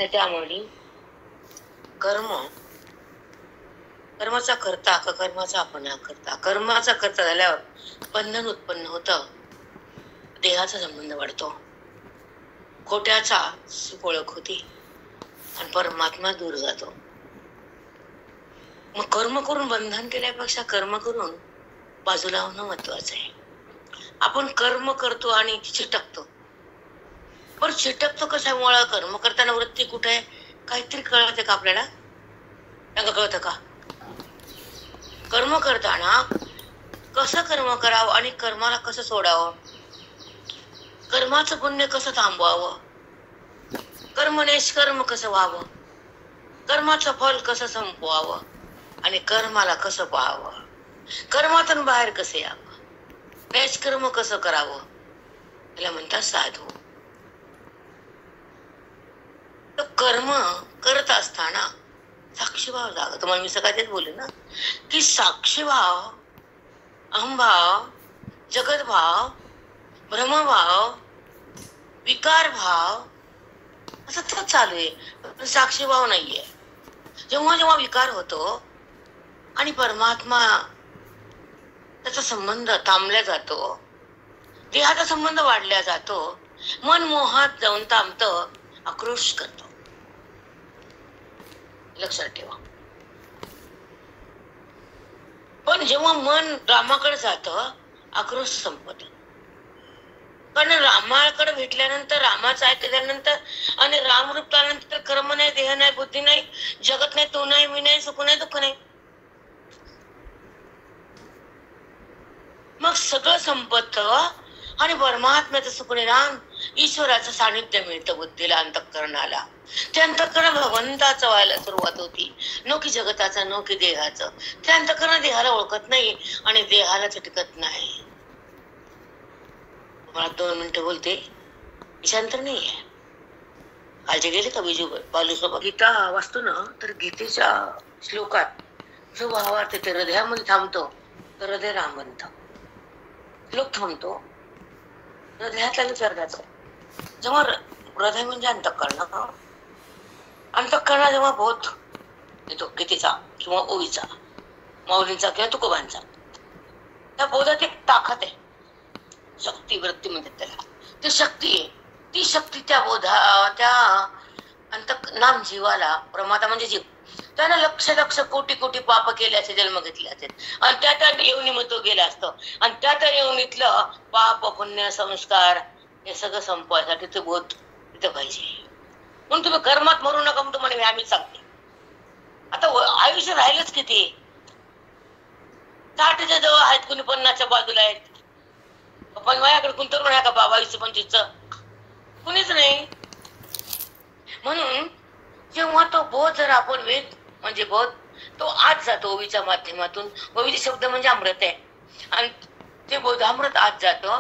त्यामुळे कर्म कर्माचा करता का कर्माचा आपण करता, कर्माचा करता झाल्यावर बंधन उत्पन्न होतं, देहाचा संबंध वाढतो, खोट्याचा सुख ओळख होती आणि परमात्मा दूर जातो. मग कर्म करून बंधन केल्यापेक्षा कर्म करून बाजूला होणं महत्वाचं आहे. आपण कर्म करतो आणि चिटकतो, पण चिटकतो कशामुळे? कर्म करताना वृत्ती कुठे आहे काहीतरी कळते का आपल्याला? कळतं का? कर्म करताना कसं कर्म करावं आणि कर्माला कसं सोडावं, कर्माचं पुण्य कसं थांबवावं, कर्म निष्कर्म कसं व्हावं, कर्माचं फल कसं संपवावं आणि कर्माला कसं पाहावं, कर्मातून बाहेर कसे यावं, निष्कर्म कसं करावं, त्याला म्हणतात साधू. तर कर्म करत असताना साक्षीभाव लागतो. तुम्हाला मी सकाळी तेच बोलले ना की साक्षीभाव, अहंभाव, जगतभाव, भ्रमभाव, विकार भाव असं चालू आहे, साक्षीभाव नाहीये. जेव्हा जेव्हा विकार होतो आणि परमात्मा त्याचा संबंध थांबला जातो, देहाचा संबंध वाढला जातो, मन मोहात जाऊन थांबतं, आक्रोश करतो. लक्षात ठेवा. पण जेव्हा मन रामाकडे जातं, आक्रोश संपत. कारण रामाकडे भेटल्यानंतर, रामाचं ऐकल्यानंतर आणि रामरूप आल्यानंतर कर्म नाही, देह नाही, बुद्धी नाही, जगत नाही, तू नाही, मी नाही, सुख नाही, दुःख नाही, मग सगळं संपत आणि परमात्म्याचं सुख राम ईश्वराचं सानिध्य मिळतं बुद्धीला, अंतःकरणाला. ते अंतःकरण भगवंताचं व्हायला सुरुवात होती, नो की जगताचं, नो की देहाचं. ते अंतःकरण देहाला ओळखत नाही आणि देहाला चिटकत नाही. मला 2 मिनिटं बोलते, विषांतर नाहीये. काळजी गेली का बिजू बालूसोबत? गीता वाचतो ना, तर गीतेच्या श्लोकात जो भावार्थ ते हृदयामध्ये थांबतो तर हृदय राम बनतं. श्लोक थांबतो हृदयातल्या विचारायचं. जेव्हा हृदय म्हणजे अंतःकरण, अंतःकरणा जेव्हा बोध येतो गीतेचा किंवा ओवीचा, माऊलींचा किंवा तुकोबांचा, त्या बोधात एक ताकद आहे, शक्ती वृत्ती म्हणतात त्याला. ती शक्ती आहे, ती शक्ती त्या बोधा, त्या नाम जीवाला, प्रमाता म्हणजे जीव, त्यानं लक्ष लक्ष कोटी कोटी पाप केले असे, जन्म घेतले असेल आणि त्या येवनीमध्ये तो गेला असतो आणि त्या येवनीतलं पाप पुण्य संस्कार हे सगळं संपवायसाठी ते बोध तिथं पाहिजे. म्हणून तुम्ही कर्मात मरू नका म्हणून तुम्हाला आम्ही सांगते. आता आयुष्य राहिलंच किती? 60च्या जवळ आहेत, कुणी 50च्या बाजूला आहेत. पण माझ्याकडे कोण तरुण आहे का बाबा 20-25च? कुणीच नाही. म्हणून जेव्हा तो बोध जर आपण वेद म्हणजे बोध तो आत जातो ओवीच्या माध्यमातून. ओवीचे शब्द म्हणजे अमृत आहे आणि ते बोधामृत आत जातो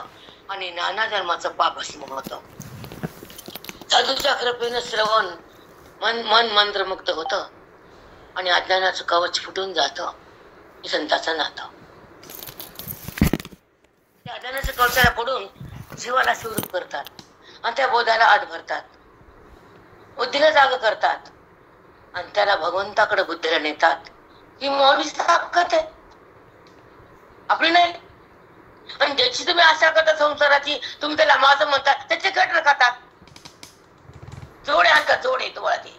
आणि नाना जन्माचं पाप भस्म होतं. साधूच्या कृपेनं श्रवण मन मंत्रमुक्त होतं आणि अज्ञानाचं कवच फुटून जातं. हे संताचं नातं. त्या अज्ञानाच्या कवचाला पडून जीवाला सुरूप करतात आणि त्या बोधाला आत भरतात, बुद्धीला जाग करतात आणि त्याला भगवंताकडे बुद्धीला नेतात. ही मौलीची ताकद आहे, आपली नाही. आणि ज्याची तुम्ही आशा करता संसाराची, तुम्ही त्याला माझं म्हणतात, त्याचे गट राहतात, जोडे आणतात, जोडे तुम्हाला ते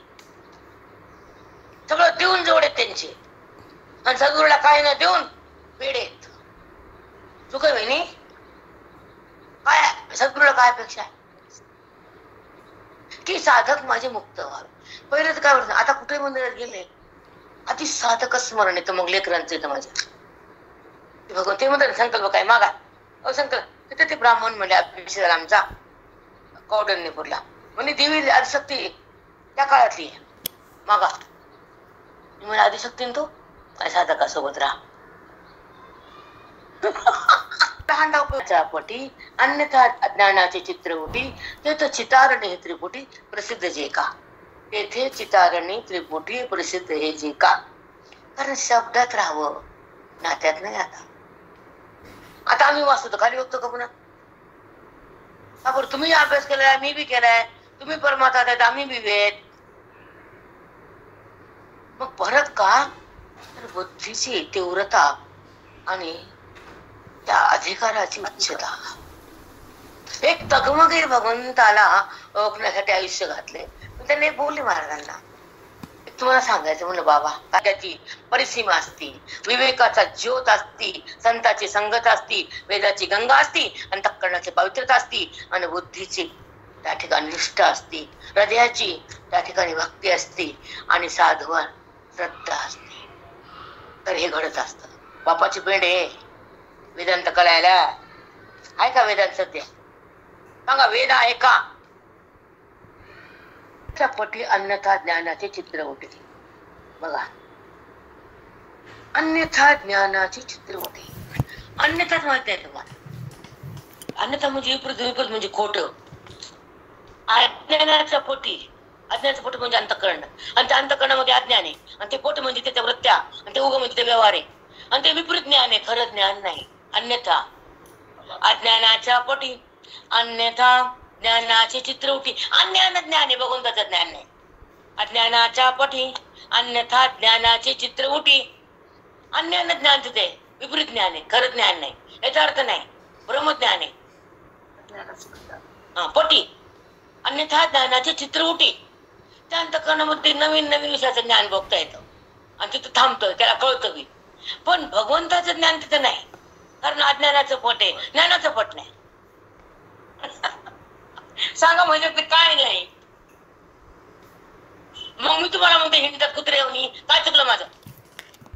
सगळं देऊन जोडे त्यांचे, आणि सगळ्याला काय न देऊन पेढेत. चुक आहे काय? सद्गुरूला काय अपेक्षा आहे की साधक माझे मुक्त व्हावे. पहिले तर काय म्हणत, आता कुठे मंदिरात गेले आधी साधकच स्मरण येतं, मग लेकरांचं येतं माझ्या. भगवान ते म्हणतात संकल्प काय मागा, संकल्प तिथे ते ब्राह्मण म्हणले अभिषेक आमचा कौंडण्यपूरला म्हणजे देवी आदिशक्ती त्या काळातली मागा. म्हणजे आदिशक्तीन तो काय साधकासोबत राहा. पटी अन्यथा अज्ञानाचे चित्रपुटी तेथे चितारणे त्रिपुटी प्रसिद्ध जे का. तेथे चितारणे त्रिपुटी प्रसिद्ध हे जे का. कारण शब्दात राहावं, नात्यात नाही. आता आम्ही वाचतो खाली बघतो का पुन्हा? तुम्ही अभ्यास केलाय, मी बी केलाय, तुम्ही परमात्मा आहेत, आम्ही विवेक. मग फरक का? तर बुद्धीची तीव्रता आणि त्या अधिकाराची उच्चता. एक तगमगीर भगवंताला ओळखण्यासाठी आयुष्य घातले. त्यांनी बोलले महाराजांना, तुम्हाला सांगायचं म्हणलं बाबा, त्याची परिसीमा असती, विवेकाचा ज्योत असती, संताची संगत असती, वेदाची गंगा असती, अंतःकरणाची पवित्रता असती, आणि बुद्धीची त्या ठिकाणी निष्ठा असती, हृदयाची त्या ठिकाणी भक्ती असती, आणि साधुवान श्रद्धा असते. तर हे घडत असतं. बापाची पेंड आहे वेदांत कळायला. आहे का वेदांत सध्या? सांगा, वेद आहे का? पटी अन्यथा ज्ञानाचे चित्र उठे. बघा, अन्यथा ज्ञानाचे चित्र उठे. अन्यथाच माहिती आहे तुम्हाला. अन्यथा म्हणजे विपरीत म्हणजे खोट. अज्ञानाच्या पोटी, अज्ञानाचं पोट म्हणजे अंतःकरण, आणि त्या अंतःकरणामध्ये अज्ञान आहे, आणि ते पोट म्हणजे त्याच्या वृत्त्या, आणि ते उग म्हणजे ते व्यवहार आहे, आणि ते विपरीत ज्ञान आहे, खरं ज्ञान नाही. अन्यथा अज्ञानाच्या पोटी अन्यथा ज्ञानाचे चित्र उठी. अज्ञान ज्ञान आहे, भगवंताचं ज्ञान नाही. अज्ञानाच्या पोटी अन्यथा ज्ञानाचे चित्र उठी. अज्ञान ज्ञान तिथे विपरीत ज्ञान आहे, खरं ज्ञान नाही. याचा अर्थ नाही ब्रह्मज्ञान आहे. पोटी अन्यथा ज्ञानाचे चित्र उठी. त्या अंतःकरणामध्ये नवीन नवीन विषयाचं ज्ञान बघता येतं, आणि तिथं थांबतं, त्याला कळतं बी. पण भगवंताचं ज्ञान तिथं नाही, कारण अज्ञानाचं पोट आहे, ज्ञानाचं पोट नाही. सांगा म्हणजे ते काय नाही. मग मी तुम्हाला म्हणते, हिंडतात कुत्रे होणी, काय चुकलं माझं?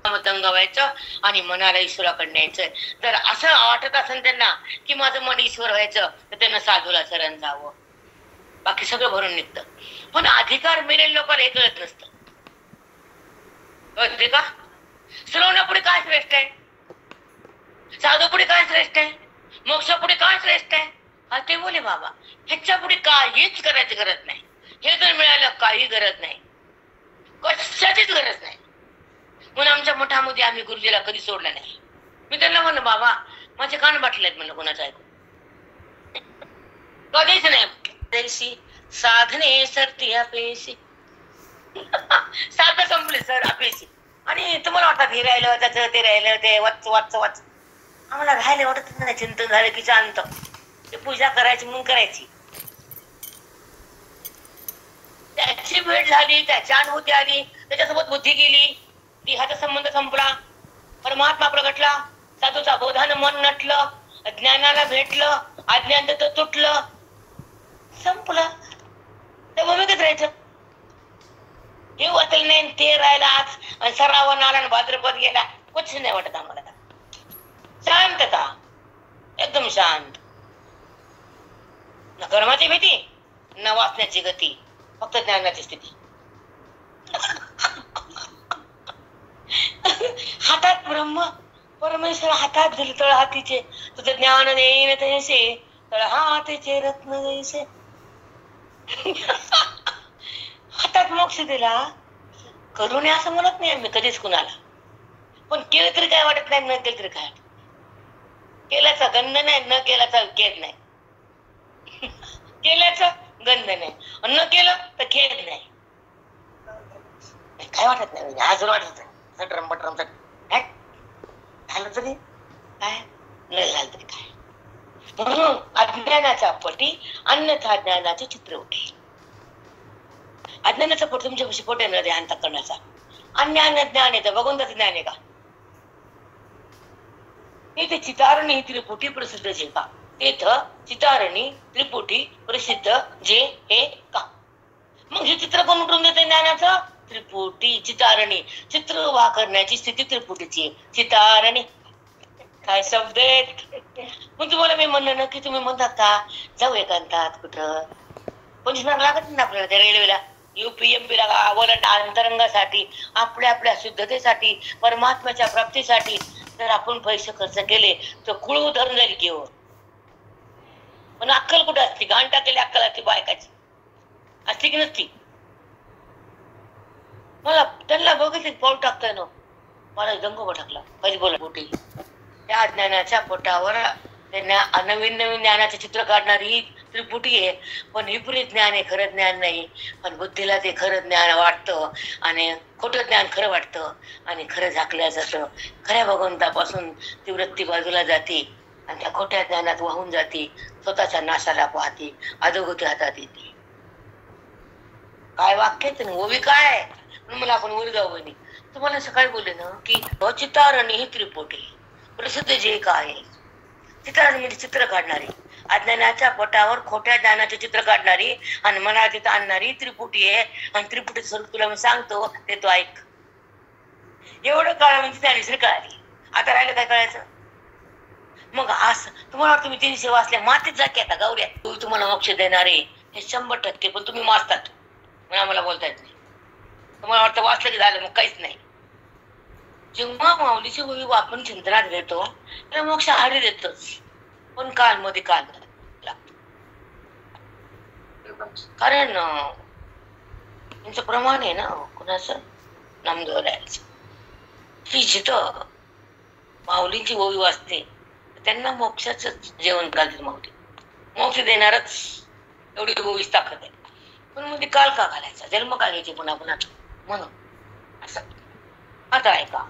मतंग व्हायचं आणि मनाला ईश्वराकडे न्यायचंय. तर असं वाटत असेल त्यांना की माझं मन ईश्वर व्हायचं, तर त्यांना साधूला शरण जावं, बाकी सगळं भरून निघतं. पण अधिकार मिळेल लोकांना हे कळत नसतं. कळते का? श्रवणापुढे काय श्रेष्ठ आहे? साधू पुढे काय श्रेष्ठ आहे? मोक्षापुढे काय श्रेष्ठ आहे? हा ते बोले बाबा, ह्याच्या पुढे काहीच करायची गरज नाही. हे जर मिळालं काही गरज नाही, कशाचीच गरज नाही. म्हणून आमच्या मठामध्ये आम्ही गुरुजीला कधी सोडलं नाही. मी त्यांना म्हणलं, बाबा माझे कान बाटलेत म्हणलं कोणाचं ऐकून, कधीच नाही. जैसी साधने सरती अपेशी. साधन संपले सर, अपेशी. आणि तुम्हाला वाटतात हे राहिलं त्याचं, ते राहिलं ते, वाच वाच वाच. आम्हाला राहायला वाटत नाही. चिंतन झालं की शांत, ते पूजा करायची म्हणून करायची. त्याची भेट झाली, त्याची अनुभूती आली, त्याच्यासोबत बुद्धी गेली, देहाचा संबंध संपला, परमात्मा प्रगटला, साधूचा बोधानं मन नटलं, ज्ञानाला भेटलं, अज्ञान तुटलं, संपलं. त्या भूमिकेत राहायचं. हे वाटलं नाही, ते राहिला आज, आणि सरावन आला, भाद्रपद गेला, कुछ नाही वाटत आम्हाला. शांतता, एकदम शांत. न कर्माची भीती, न वाचण्याची गती, फक्त ज्ञानाची स्थिती. हातात ब्रह्म परमेश्वर, हातात दिले तळ हातीचे, तुझं ज्ञान देईन तैसे, तळ हातीचे रत्न जैसे. हातात मोक्ष दिला, करू नये असं म्हणत नाही आम्ही कधीच कुणाला. पण केलं तरी काय वाटत नाही, न केलं तरी काय. केल्याचा गंध नाही, न केल्याचा खेद नाही. केल्याचा गंध नाही, न केलं तर खेद नाही. काय वाटत नाही, आज वाटत नाही. सटरम बटरम झालं तरी काय, न झालं तरी काय. म्हणून अज्ञानाचा पटी अन्यथा ज्ञानाचे चित्र उठे. अज्ञानाचा पोट तुमच्या कशी पोट येणार आहे अंतःकरणाचा. अज्ञान ज्ञान येतं, भगवंताचं ज्ञान आहे का? ते चितारणी त्रिपुटी प्रसिद्ध जे का, तेथ चितारणी त्रिपुटी प्रसिद्ध जे हे का. मग हे चित्र कोण उठून देते ज्ञानाचं? त्रिपुटी, चितारणी. चित्र उभा करण्याची स्थिती त्रिपुटीची. चितारणी काय शब्द आहेत. मग तुम्हाला मी म्हणलं ना की तुम्ही म्हणतात का जाऊ एकांतात कुठं, कोणीच लागत नाही आपल्याला त्या रेल्वेला, UPMP ला, वलट अंतरंगासाठी, आपल्या आपल्या शुद्धतेसाठी, परमात्म्याच्या प्राप्तीसाठी जर आपण पैसे खर्च केले तर कुळ धरून जाईल की हो. पण अक्कल कुठं असते? घाण टाकलेली अक्कल असते बायकाची, असते की नसती? मला त्यांना बघितले पाऊल टाकताय ना, मला दंग टाकला. पहिली बोला पोटी त्या अज्ञानाच्या पोटावर त्यांना नवीन नवीन ज्ञानाचे चित्र काढणारी ही त्रिपुटी आहे. पण विपरीत ज्ञान आहे, खरं ज्ञान नाही. पण बुद्धीला ते खरं ज्ञान वाटतं आणि खोटं ज्ञान खरं वाटतं आणि खरं झाकलं जातं. खऱ्या भगवंतापासून ती वृत्ती बाजूला जाते आणि त्या खोट्या ज्ञानात वाहून जाते, स्वतःच्या नाशाला पाहते, अधोगती हातात येते. काय वाक्यात ओवी काय मला आपण वर जाऊ बहिणी. तुम्हाला सकाळी बोलले ना की चितारणी ही त्रिपुटी प्रसिद्ध जे काय आहे. चित्राने म्हणजे चित्र काढणारी, अज्ञानाच्या पटावर खोट्या ज्ञानाचे चित्र काढणारी आणि मनाला तिथं आणणारी त्रिपुटी आहे. आणि त्रिपुटी स्वरूप तुला मी सांगतो ते तू ऐक. एवढं काळ म्हणजे त्याने श्री कळाली. आता राहिलं काय कळायचं. मग असं तुम्हाला वाटतं मी 300 वाचल्या मातीत जा की आता गौऱ्या तुम्हाला मोक्ष देणारे हे 100%. पण तुम्ही मारतात म्हणून आम्हाला बोलता येत नाही. तुम्हाला वाटतं वाचलं की झालं, मग काहीच नाही. जेव्हा माऊलीची ओवी आपण चिंतनात घेतो तेव्हा मोक्ष हारी देतोच. पण काल मध्ये काल लागतो. कारण त्यांचं प्रमाण आहे ना कुणाचं नामदेवरायांचं की जिथं माऊलींची ओवी वाचते त्यांना मोक्षाच जेवण घालते माऊली. मोक्ष देणारच एवढी ओवीच ताकद आहे. पण मध्ये काल का घालायचा, जन्म का घ्यायचे पुन्हा पुन्हा म्हणून असं. आता ऐका,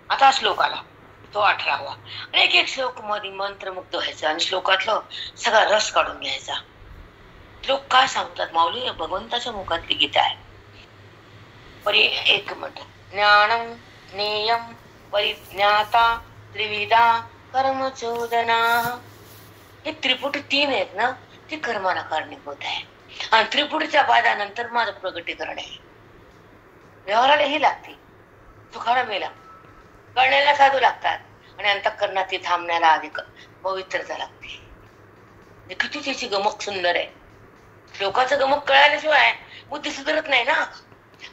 आता श्लोक आला तो 18वा. आणि एक एक श्लोक मध्ये मंत्रमुग्ध व्हायचा आणि श्लोकातलं सगळा रस काढून घ्यायचा. श्लोक काय सांगतात माऊली, भगवंताच्या मुखातली गीता आहे. एक म्हणतात ज्ञानम ज्ञेयम परिज्ञाता त्रिविधा कर्मचोदना. हे त्रिपुटी 3 आहेत ना, ती कर्माला कारणीभूत आहे. आणि त्रिपुटीच्या पादानंतर माझं प्रगटीकरण आहे. व्यवहाराला ही लागते, सुखाला मेला कळण्याला साधू लागतात आणि अंतःकरणात ती थांबण्याला अधिक पवित्रता लागते. किती त्याची गमक सुंदर आहे. लोकांचं गमक कळाल्याशिवाय बुद्धी सुधारत नाही ना.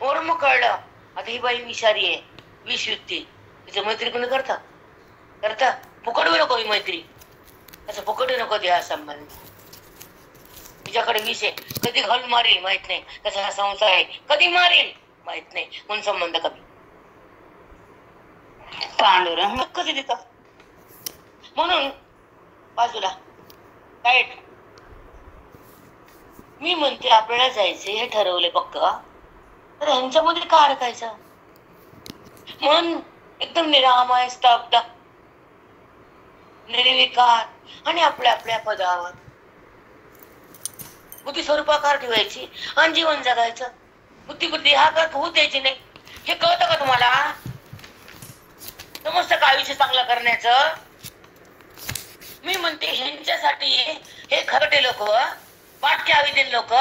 वरून मग कळलं आता ही बाई विषारी आहे, विष युक्ती, तिचं मैत्री कोणी करता फुकट नको ही मैत्री, असं फुकट नको द्या संबंध. तिच्याकडे विष आहे, कधी घालून मारेल माहित नाही, तसा हा संसार आहे कधी मारेल माहित नाही, म्हणून संबंध कमी. पांडुरंग कधी देतात म्हणून बाजूला काय. मी म्हणते आपल्याला जायचे हे ठरवले पक्क, तर ह्यांच्यामध्ये का अडकायचं. मन एकदम निरामय स्तब्ध निर्विकार आणि आपल्या आपल्या पदावर बुद्धी स्वरूपाकार ठेवायची आणि जीवन जगायचं. बुद्धी हा कर होऊ द्यायची नाही. हे कळतं का तुम्हाला. समजतं का आयुष्य चांगलं करण्याचं. मी म्हणते ह्यांच्यासाठी हे खरटे लोक, वाटके अविधीन लोक,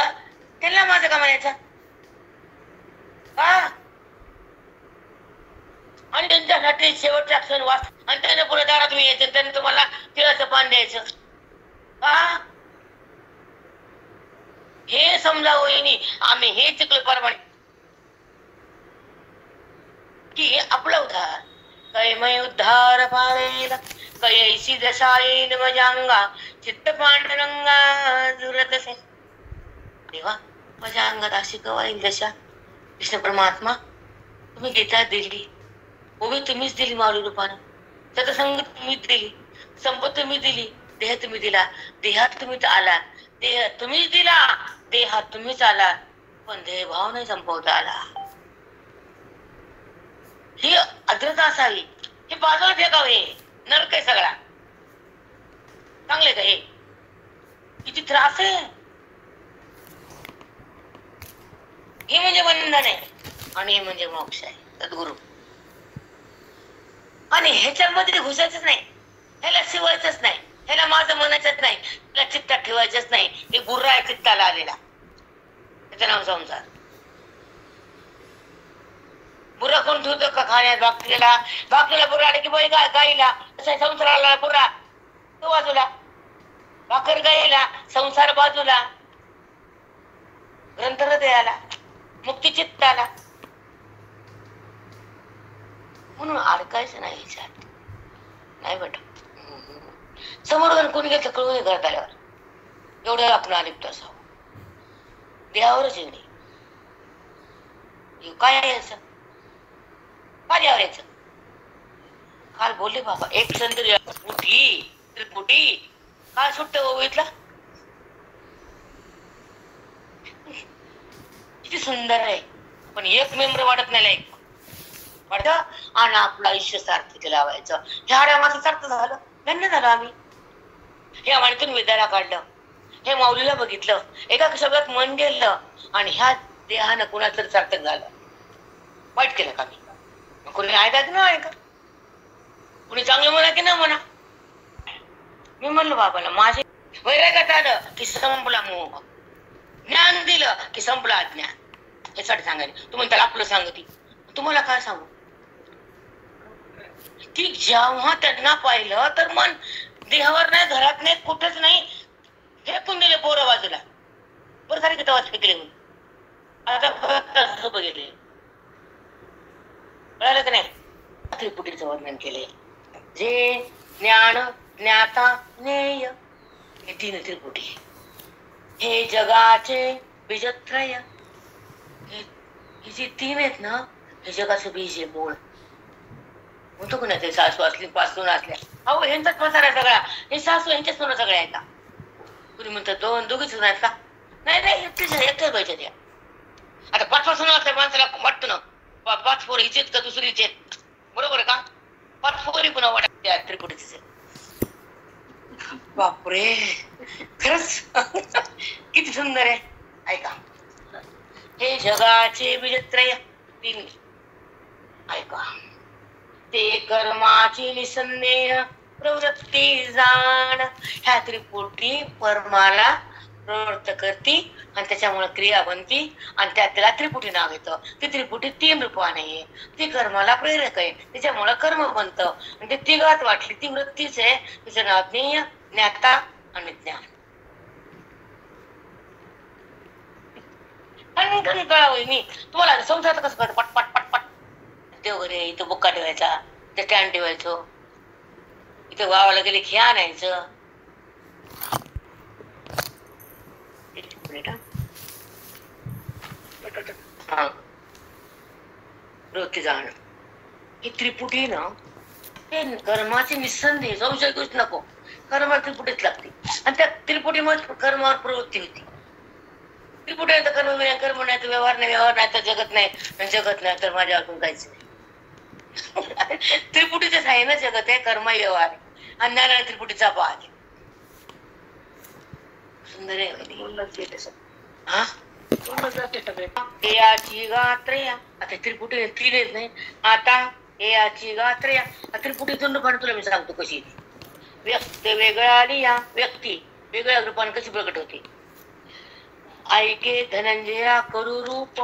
त्यांना माझं का म्हणायचं का. आणि त्यांच्यासाठी शेवटचा क्षण वाच आणि त्यांना पुढे दारात मी यायचं, त्यांनी तुम्हाला तिळाचं पान द्यायचं का. हे समजा वहिनी आम्ही हे चिकल परमाणे की आपला उद्धार कैमय उद्धार पावेल कैसी दशा येईल मजांगा चित्त पांडुरंगा जुरत असे. तेव्हा माझ्या अंगात अशी केव्हा येईल दशा. कृष्ण परमात्मा तुम्ही गीता दिली, उभी तुम्हीच दिली माऊली रूपानं, सतसंग तुम्हीच दिली, संपत तुम्ही दिली, देह तुम्ही दिला, देहात तुम्हीच आला, देह तुम्हीच दिला, देहात तुम्हीच आला, पण देह भाव नाही संपवता आला. ही अद्रता असावी. हे बाजूला फेकावे. नरक आहे सगळा. चांगले का हे किती त्रास आहे. हे म्हणजे बंधन आहे आणि हे म्हणजे मोक्ष आहे सद्गुरु. आणि ह्याच्यामध्ये घुसायचंच नाही, ह्याला शिवायचंच नाही, ह्याला माझं म्हणायचंच नाही, ह्याला चित्तात ठेवायचंच नाही. हे गुर्रा आहे चित्ताला आलेला, त्याचं नाव संसार. बुरा कोण ठेवतो का खाण्यात. भाकरीला बुरा आले की बाई गाईला, संसाराला बुरा तो बाजूला, भाकर गाईला, संसार बाजूला, ग्रंथ हृदयाला, मुक्ती चित्ताला. म्हणून अडकायचं नाही विचार नाही बेटा. समोर कोणी घेतलं कळून घरात आल्यावर एवढं आपण अलिप्त असावं. देहावरच येणे काय यायचं माझ्यावर यायचं. काल बोलले बाबा एक संत्री उठली त्रिपुटी काय सुटतं ओवीतला, किती सुंदर आहे. पण एक मेंबर वाटत नाही लाईक वाटत, आणि आपलं आयुष्य सार्थक लावायचं. ह्या आरामाचं सार्थ झालं, धन्य झालं आम्ही. हे आम्हातून विद्याला काढलं, हे माऊलीला बघितलं, एका शब्दात मन गेलं, आणि ह्या देहानं कुणाचं तरी सार्थक झालं. वाईट केलं का मी? कोणी ऐका की नाही ऐका, कुणी चांगलं म्हणा की न म्हणा. मी म्हणलो बाबाला, माझे वैराग्यात आलं की संपला मोह, ज्ञान दिलं की संपला अज्ञान. यासाठी सांगायला तू म्हणता आपलं सांगती, तुम्हाला काय सांगू की जेव्हा त्यांना पाहिलं तर मन देहावर नाही, घरात नाही, कुठेच नाही, फेकून दिले पोरं बाजूला. बरं सारे किती वाज फेकले म्हणून. आता बघितले कळालं की नाही. त्रिपुटीचं वर्णन केले, जे ज्ञान ज्ञाता ज्ञेय हे तीन त्रिपुटी, हे जगाचे बीजत्रय. हे जे तीन आहेत ना, हे जगाचं बीज आहे, मूळ. म्हणतो का नाही ते सासू असली पासून असल्या, अहो ह्यांचाच प्रसार आहे सगळा. हे सासू यांच्याच सोनं सगळ्या आहेत का? कुणी म्हणतात दोघीच आहेत का? नाही नाही, एकट्याच पाहिजे त्या. आता 5 सोनं असल्या माणसाला वाटतं ना, 5 पोरं हिचेत का दुसरीचे, बरोबर का? 5 पोरी पुन्हा वाटत त्या त्रिपुटीचे. बापरे, खरंच किती सुंदर आहे. ऐका, हे जगाचे बीजत्रय तीन. ऐका, ते कर्माची निसंदेह प्रवृत्ती जाण. ह्या त्रिपुटी परमाला प्रवृत्त करती आणि त्याच्यामुळे क्रिया बनती, आणि त्याला त्रिपुटी नाव येतं. ती त्रिपुटी 3 रूपाने आहे. ती कर्माला प्रेरक आहे, त्याच्यामुळे कर्म बनतं. आणि ते तिघात वाटली, ती वृत्तीच आहे. तिचं नाव ज्ञेय, ज्ञाता आणि ज्ञान. कळावं मी तुम्हाला संसारात कसं करतो, पट पट पट पट. देवघरे इथं बुक्का ठेवायचा, ते स्टँड ठेवायचो, इथं गावाला गेले की आणायचं. वृत्ती जाणं ही त्रिपुटी ना, हे कर्माची निसंदेह संशय घेऊच नको. कर्म त्रिपुटीच लागते, आणि त्या त्रिपुटीमुळे कर्मावर प्रवृत्ती होती. त्रिपुटी नाही तर कर्म नाही तर व्यवहार नाही तर जगत नाही, जगत नाही तर माझ्या अजून काहीच नाही. त्रिपुटीच आहे ना जगत आहे, कर्म व्यवहार, आणि ज्ञान त्रिपुटीचा पाठ. सुंदर आहे. हा याची गात्रया. आता त्रिपुटी 3 येत नाही. आता याची गात्रया त्रिपुटीतून रूपाने तुला मी सांगतो कशी येते. व्यक्त वेगळा आली, या व्यक्ती वेगळ्या रूपाने कशी प्रकट होते. ऐके धनंजया करू रूप.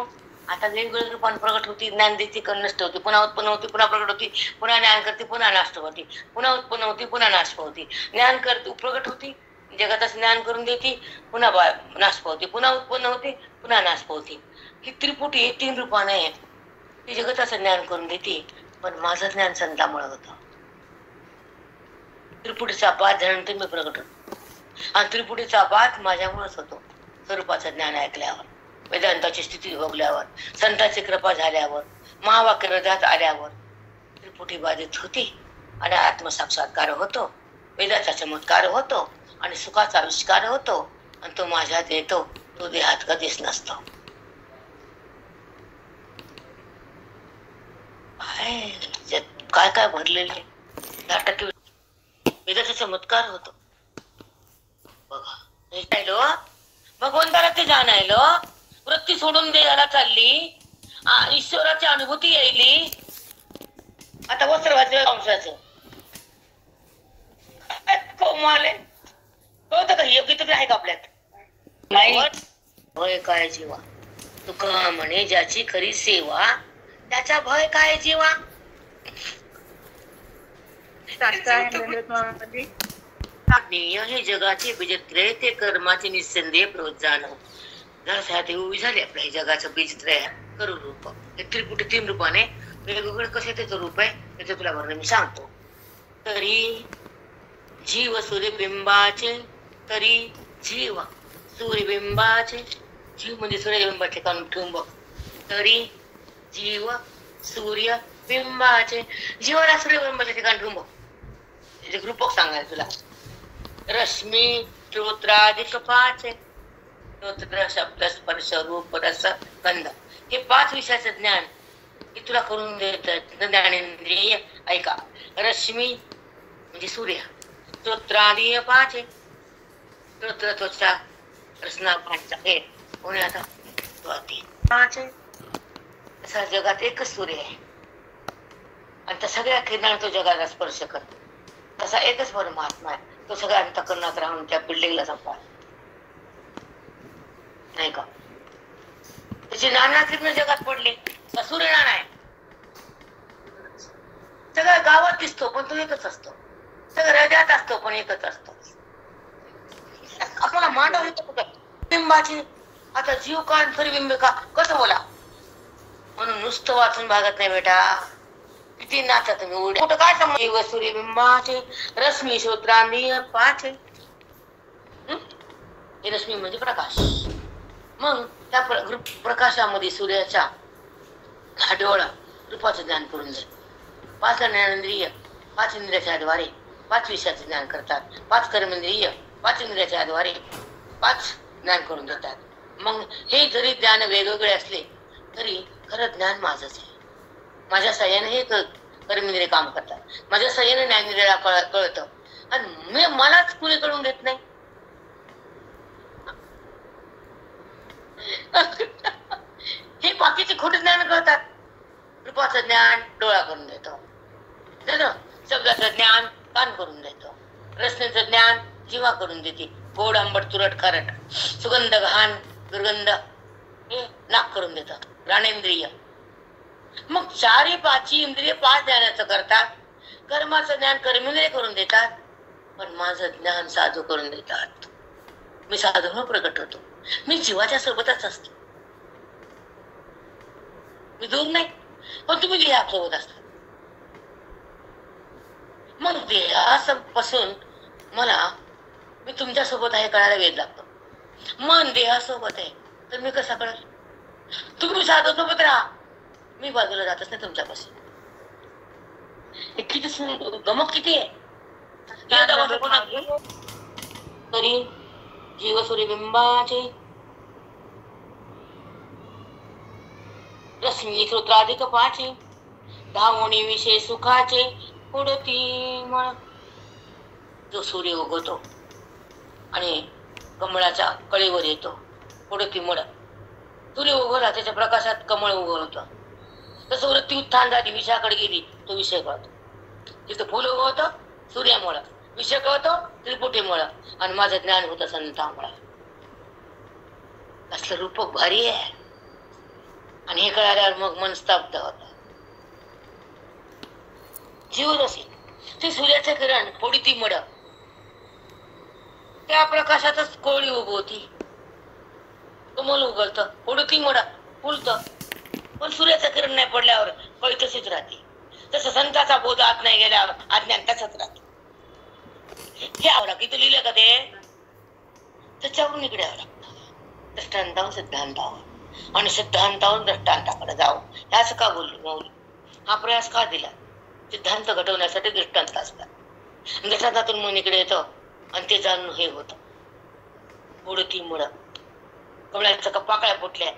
आता वेगवेगळ्या रूपाने प्रकट होती, ज्ञान देती, नष्ट होती, पुन्हा उत्पन्न होती, पुन्हा प्रकट होती, पुन्हा ज्ञान करते, पुन्हा नष्ट होती, पुन्हा उत्पन्न होती, पुन्हा नाश पावती. ज्ञान करते, प्रकट होती, जगातच ज्ञान करून देते, पुन्हा नाश पावती, पुन्हा उत्पन्न होते, पुन्हा नाश पावती. ही त्रिपुटी हे 3 रूपाने आहे. ती जगताचं ज्ञान करून देते, पण माझं ज्ञान संतामुळे होतं. त्रिपुटीचा पाठ झाल्यानंतर मी प्रकट होतो, आणि त्रिपुटीचा पाठ माझ्यामुळेच होतो. स्वरूपाचं ज्ञान ऐकल्यावर, वेदांताची स्थिती भोगल्यावर, संतांची कृपा झाल्यावर, महावाक्य हृदयात आल्यावर त्रिपुटी बाधित होती, आणि आत्मसाक्षात्कार होतो, वेदाचा चमत्कार होतो, आणि सुखाचा आविष्कार होतो, आणि तो माझ्यात येतो. तो देहात कधीच नसतो. काय काय भरलेले 10% वेदाचा चमत्कार होतो. बघा, भगवंताला ते जाणायलो, वृत्ती सोडून देवाला चालली, ईश्वराची अनुभूती यायली. आता वस्त्र वाचलं अंशाचं कमाल आहे. कळतं का योग्य तरी आहे का आपल्यात? नाही. भय काय जीवा, तुका म्हणे ज्याची खरी सेवा, त्याचा भय काय जीवा. हे जगाचे बीजत्रय, ते कर्माचे निसंदेह प्रोत्साहन. उभी झाली आपल्या जगाचं बीजत्रय करू रूप. हे त्रिपुटी 3 रूपाने वेगवेगळं कसं त्याचं रूप आहे त्याचं तुला वर्णन मी सांगतो. तरी जीव सूर्यबिंबाचे, तरी जीव सूर्यबिंबाचे, जीव म्हणजे सूर्यबिंबाचे काढून ठेवून बघ. तरी जीव सूर्यबिंबाचे, जीवाला सूर्यबिंबाचे ठिकाण ठेवून बघ. त्याचे रूपक सांगायचं तुला. रश्मी श्रोत्राधिक पाच आहे. श्रोत्र शब्द स्पर्श रूप रस गंध हे 5 विषयाचं ज्ञान हे तुला करून देतात ज्ञानेंद्रिय. ऐका, रश्मी म्हणजे सूर्य, श्रोत्राधिक 5 आहे. श्रोत्र त्वचा रसना पांचा हे पुण्याचा 5 आहे. तसा जगात एकच सूर्य आहे आणि त्या सगळ्या किरणाने तो जगाला स्पर्श करतो. तसा एकच परमात्मा आहे, तो सगळ्या अंतःकरणात राहून त्या बिल्डिंगला संपला नाही का. त्याची नाना किरण जगात पडली, सूर्य नाना आहे. सगळ्या गावात दिसतो पण तो एकच असतो, सगळ्या हृदयात असतो पण एकच असतो. आपल्याला मांडव येतो बिंबाची. आता जीव का बिंब का कसं बोला, म्हणून नुसतं वाचून भागत नाही बेटा. किती नाचा तुम्ही उड्या, कुठं काय समज. जीव सूर्यबिंबाचे रश्मी श्रोत्रांनीय 5 आहे. हे रश्मी म्हणजे प्रकाश. मग त्या प्रकाशामध्ये सूर्याच्या हा डोळा रूपाचं ज्ञान करून दे. 5 ज्ञानेंद्रिय 5 इंद्रियाच्या द्वारे 5 विषयाचे ज्ञान करतात. 5 कर्मेंद्रिय 5 इंद्रियाच्या द्वारे 5 ज्ञान करून देतात. मग हे जरी ज्ञान वेगवेगळे असले तरी खरं ज्ञान माझंच आहे. माझ्या सहाय्याने हे कर्मेंद्रिय काम करतात, माझ्या सहाय्याने ज्ञानेंद्रियाला कळतं आणि मलाच कुणी कळून देत नाही. हे बाकीचे खोटे ज्ञान कळतात. रूपाचं ज्ञान डोळा करून देतो, शब्दाचं ज्ञान कान करून देतो, रसनेचं ज्ञान जीवा करून देते, गोड आंबट तुरट खारट सुगंध घाण दुर्गंध हे नाक करून देतात घ्राणेंद्रिय. मग 4-5 इंद्रिय 5 ज्ञानाचं करतात. कर्माचं ज्ञान कर्मेंद्रिय करून देतात, पण माझं ज्ञान साधू करून देतात. मी साधू प्रकट होतो, मी जीवाच्या सोबतच असतो, मी दूर नाही, पण तुम्ही देहासोबत असता. मग देहापासून मला मी तुमच्या सोबत आहे कळायला वेळ लागतो. मन देहासोबत आहे तर मी कसा कळेल. तुम्ही साधू सोबत राहा, मी बाजूला जातच नाही तुमच्यापासून. किती गमक किती आहे. तरी जीव सूर्यबिंबाचे रश्मी श्रोत्राधिक 5 धावणी विषय सुखाचे उडती मळ. जो सूर्य उगवतो आणि कमळाच्या कळीवर येतो उडती मळ. सूर्य उगवला त्याच्या प्रकाशात कमळ उगवतं. तसं वृत्ती उत्थान झाली, विषयाकडे गेली, तो विषय कळतो. तिथं फुल उगवतं सूर्यामुळं, विषय कळतो त्रिपुटीमुळं, आणि माझं ज्ञान होतं संतामुळं. असलं रूपक भारी आहे. आणि हे कळाल्यावर मग मन स्तब्ध होत. जीवरसी ते सूर्याचे किरण फोडी ती मड, त्या प्रकाशातच कोळी उगवती, कमल उगलतं, फोडती मड फुलत. पण सूर्याचं किरण नाही पडल्यावर कळी तशीच राहते. तसं संताचा बोध आत नाही गेल्यावर अज्ञान तसंच राहते. हे आवडा किती लिहिलं का ते, त्याच्यावरून इकडे यावं लागतं. दृष्टांतावर सिद्धांतावर आणि सिद्धांतावर दृष्टांताकडे जाऊ. हे असं का बोललो मौली, हा प्रयास का दिला. सिद्धांत घडवण्यासाठी दृष्टांत असतात. दृष्टांतातून मन इकडे येतं आणि ते जाणून हे होतं. उडती मुळ कमळाच्या पाकळ्या फुटल्या,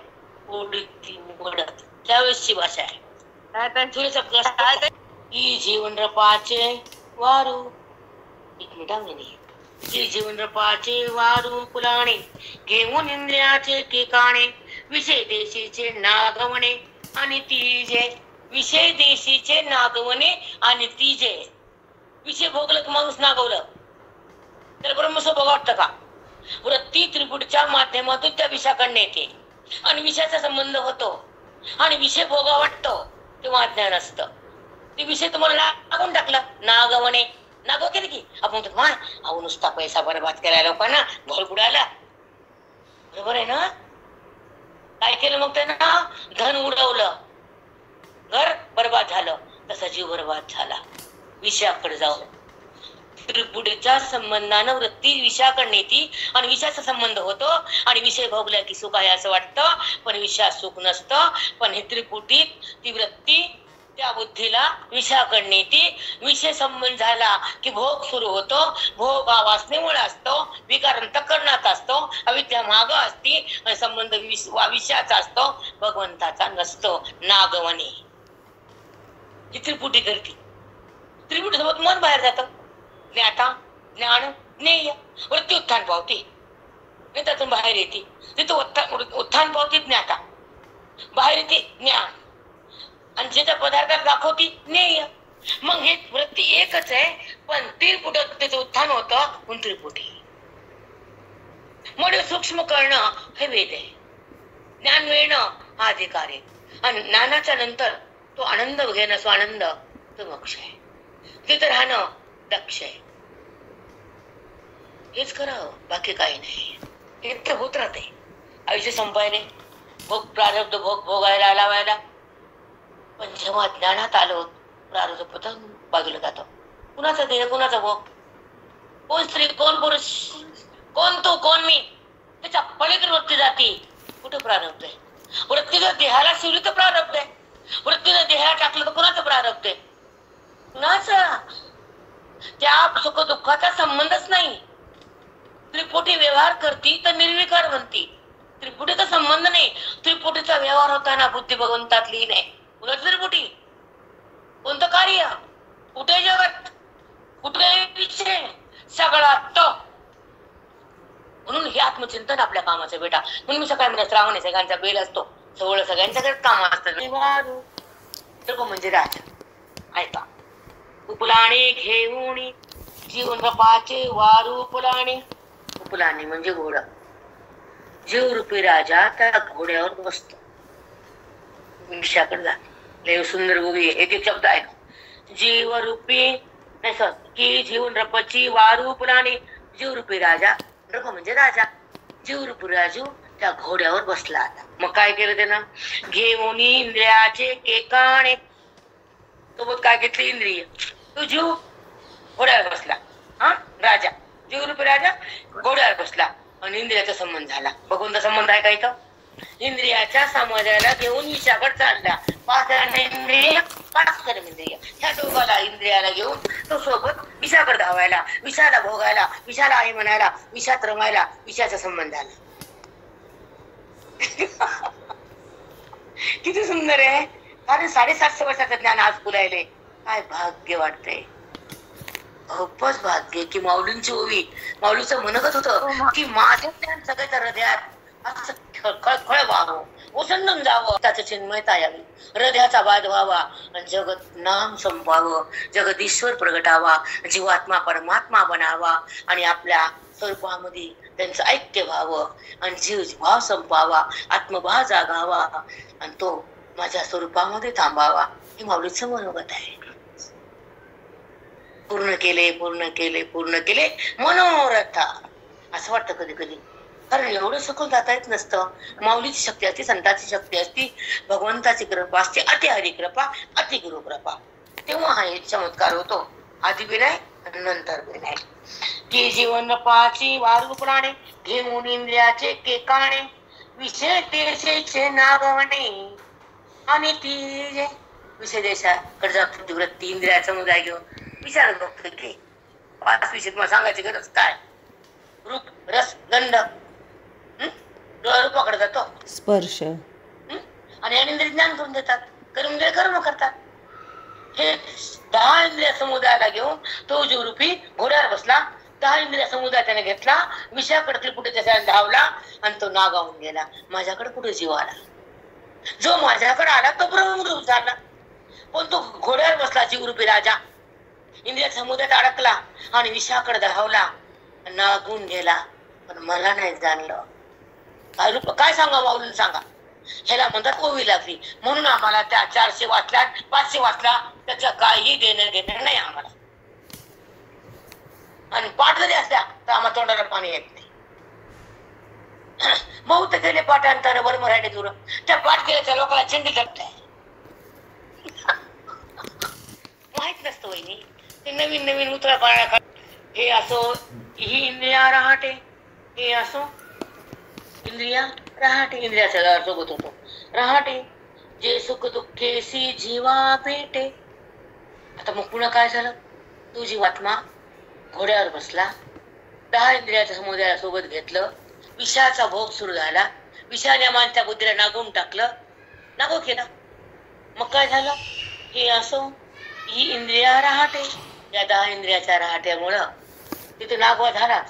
उडती मुळ त्यावेळेसची भाषा आहे. जीवन रपाचे वारू एक मिनिटांनी जीवन रपाचे वारू कुलाणे घेऊन इंद्रियाचे ठिकाणे विषय देशीचे नागवणे आणि तीजे. विषय देशीचे नागवणे आणि तीजे. विषय भोगलं की माणूस नागवलं तर ब्रह्मस्वभाव वाटतं का. वृत्ती त्रिपुटीच्या माध्यमातून त्या विषयाकडे येते आणि विषयाचा संबंध होतो आणि विषय भोगा वाटतो तेव्हा अज्ञान असतं. ते विषय तुम्हाला नागवून टाकला, नागवणे नागव केली की आपण अहो नुसता पैसा बरबाद केला लोकांना, घर बुडाला. बरोबर आहे ना. काय केलं मग त्यांना, धन उडवलं, घर बरबाद झालं, तसा जीव बरबाद झाला. विषयाकडे जाऊ त्रिपुटीच्या संबंधानं वृत्ती विषयाकडे येते आणि विषयाचा संबंध होतो आणि विषय भोगला की सुख आहे असं वाटतं, पण विषयात सुख नसतं. पण हे त्रिपुटीत ती वृत्ती त्या बुद्धीला विषयाकडे नेती. विषय संबंध झाला की भोग सुरू होतो. भोग हा वासनेमुळे असतो, विकार अंतःकरणात असतो, अविद्या माग असती आणि संबंध विषयाचा असतो, भगवंताचा नसतो. नागवणी ही त्रिपुटी करती. त्रिपुटी सोबत मन बाहेर जातं. ज्ञाता, ज्ञान, ज्ञेय, वृत्ती उत्थान पावती. त्यातून बाहेर येते. तिथं उत्थान पावती ज्ञाता, बाहेर येते ज्ञान, आणि ज्याच्या पदार्थात दाखवती ज्ञेय. मग हे वृत्ती एकच आहे, पण त्रिपुटात त्याचं उत्थान होतं म्हणून त्रिपुटी. म्हणून सूक्ष्म करणं हे वेद आहे. ज्ञान मिळणं हा अधिकार आहे. आणि ज्ञानाच्या नंतर तो आनंद घेणं, स्वानंद तो मोक्ष आहे. तिथं राहणं दक्ष आहे. हेच करावं, बाकी काही नाही. हे तर होत राहते. आयुष्य संपायने भोग प्रारब्ध भोग भोगायला लावायला. पण जेव्हा ज्ञानात आलो, प्रारब्ध पतंग बाजूला जातो. कुणाचा देह, कुणाचा भोग, कोण स्त्री, कोण पुरुष, कोण तू, कोण मी, त्याच्या पलीकडे वृत्ती जाती. कुठं प्रारब्ध आहे? वृत्तीला देहाला शिवली तर प्रारब्ध आहे. वृत्तीला देहाला टाकलं तर कुणाचं प्रारब्ध आहे? कुणाचा? त्या सुख दुःखाचा संबंधच नाही. त्रिपुटी व्यवहार करती तर निर्विकार बनती. त्रिपुटीचा संबंध नाही. त्रिपुटीचा व्यवहार होताना बुद्धी भगवंतात लीन आहे. उलट त्रिपुटी कोणतं कार्य, कुठे जगत, कुठे विषय, सगळा तो. म्हणून हे आत्मचिंतन आपल्या कामाचं बेटा. म्हणून मी सकाळी म्हणजे श्रावण आहे, सगळ्यांचा बेल असतो, सगळं सगळ्यांच्याकडे काम असतं. म्हणजे राजा ऐका. उपलाणे घेऊन जीवन रपाचे वारू उपलाणे. उपलाणे म्हणजे घोडा. जीव रूपी राजा त्या घोड्यावर बसतो. विषयाकडे जातो. लय सुंदर गोवी एक एक शब्द आहे. जीव रूपी की जीवन रपची वारू उपलाणे. जीव रूपी राजा, रप म्हणजे राजा, जीव रूपी राजू त्या घोड्यावर बसला. आता मग काय केलं त्यानं? घेऊन इंद्रियाचे केकाणे. सोबत काय घेतले? इंद्रिय. तो जीव घोड्यावर बसला. हा राजा, जीव रूपी राजा घोड्यावर बसला आणि इंद्रियाचा संबंध झाला. भगवंता संबंध आहे का इथं? इंद्रियाच्या समाजाला घेऊन विषयाकडे चालला. पाच इंद्रिय, पाच कर्म इंद्रिय. ह्या दोघाला इंद्रियाला घेऊन तो सोबत विषयाकडे धावायला, विषयाला भोगायला, विषयाला आई म्हणायला, विषयात रमायला. विषयाचा संबंध झाला. किती सुंदर आहे. कारण 750 वर्षाचं ज्ञान आज फुलायले. काय भाग्य वाटतंय. खूपच भाग्य की माऊलींची ओवी. माऊलीचं म्हणत होतं की माझं ज्ञान सगळ्याच्या हृदयात असं खळखळ व्हावं, ओसंडून जावं, त्याचं चिन्मयता यावी, हृदयाचा वाद व्हावा आणि जगत नाम संपावं, जगदीश्वर प्रगटावा, जीवात्मा परमात्मा बनावा आणि आपल्या स्वरूपामध्ये त्यांचं ऐक्य व्हावं आणि जीव भाव संपावा, आत्मभाव जागावा आणि तो माझ्या स्वरूपामध्ये थांबावा. हे माऊलीचं मनोगत आहे. पूर्ण केले, पूर्ण केले, पूर्ण केले मनोरथ. असं वाटतं कधी कधी. कारण एवढं सखोल जाता येत नसतं. माऊलीची शक्ती असते, संतांची शक्ती असती, भगवंताची कृपा असते, अति हरी कृपा, अति गुरु कृपा. तेव्हा हा एक चमत्कार होतो. आधी बी नाही आणि नंतर बी नाही. की जीवन पाची वारू प्राणे घेऊन इंद्रियाचे केकाणे. विषय देशाचे नागवणे आणि ती जे विषय देशाकडे जातो वृत्ती इंद्रिया समुदाय घेऊन विचार बघतो की 5 विषय तुम्हाला सांगायची गरज काय? रूप, रस, गंध, डोळा रूपाकडे जातो, स्पर्श आणि इंद्रिय ज्ञान करून देतात, कर्म करतात. हे 10 इंद्रिय समुदायाला घेऊन तो जीव रूपी घोड्यावर बसला. 10 इंद्रिय समुदाय त्याने घेतला, विषयाकडे त्रिपुटी त्याच्या धावला आणि तो नागावून गेला. माझ्याकडे कुठे जीव आला? जो माझ्याकडे आला तो ब्रह्मरूप झाला. पण तो घोड्यावर बसला जीव रूपी राजा, इंद्रिय समुदायात अडकला आणि विषयाकडे धावला, नागून गेला. पण मला नाही जाणलं. काय सांगा माऊलीने सांगा. ह्याला म्हणतात ओवी लागली. म्हणून आम्हाला त्या 400 वाचल्या, 500 वाचला, त्याच्या काही देणं घेणं नाही आम्हाला. आणि पाठ जरी असल्या तर आम्हाला तोंडाला पाणी येत नाही. बहुत केले पाठांतर वर मराठी दूर त्या पाठ केल्याच्या लोकांना चंडी लागते. माहित नसतं वहिनी. ते नवीन नवीन उतरा पाळ्या. हे असो, ही इंद्रिया रहाटे, हे असो इंद्रिया रहाटे. इंद्रियाचा सोबत होतो रहाटे. जे सुख दुःखेसी जीवा भेटे. आता मग पुन्हा काय झालं? तो जीवात्मा घोड्यावर बसला, 10 इंद्रियाच्या समुदाया सोबत घेतलं, विषाचा भोग सुरू झाला, विषाने माणच्या बुद्धीला नागून टाकलं, नागो केला. मग काय झालं? हे असो ही इंद्रिया रहाटे, या 10 इंद्रियाच्या रहाट्यामुळं तिथे नागवा झाला.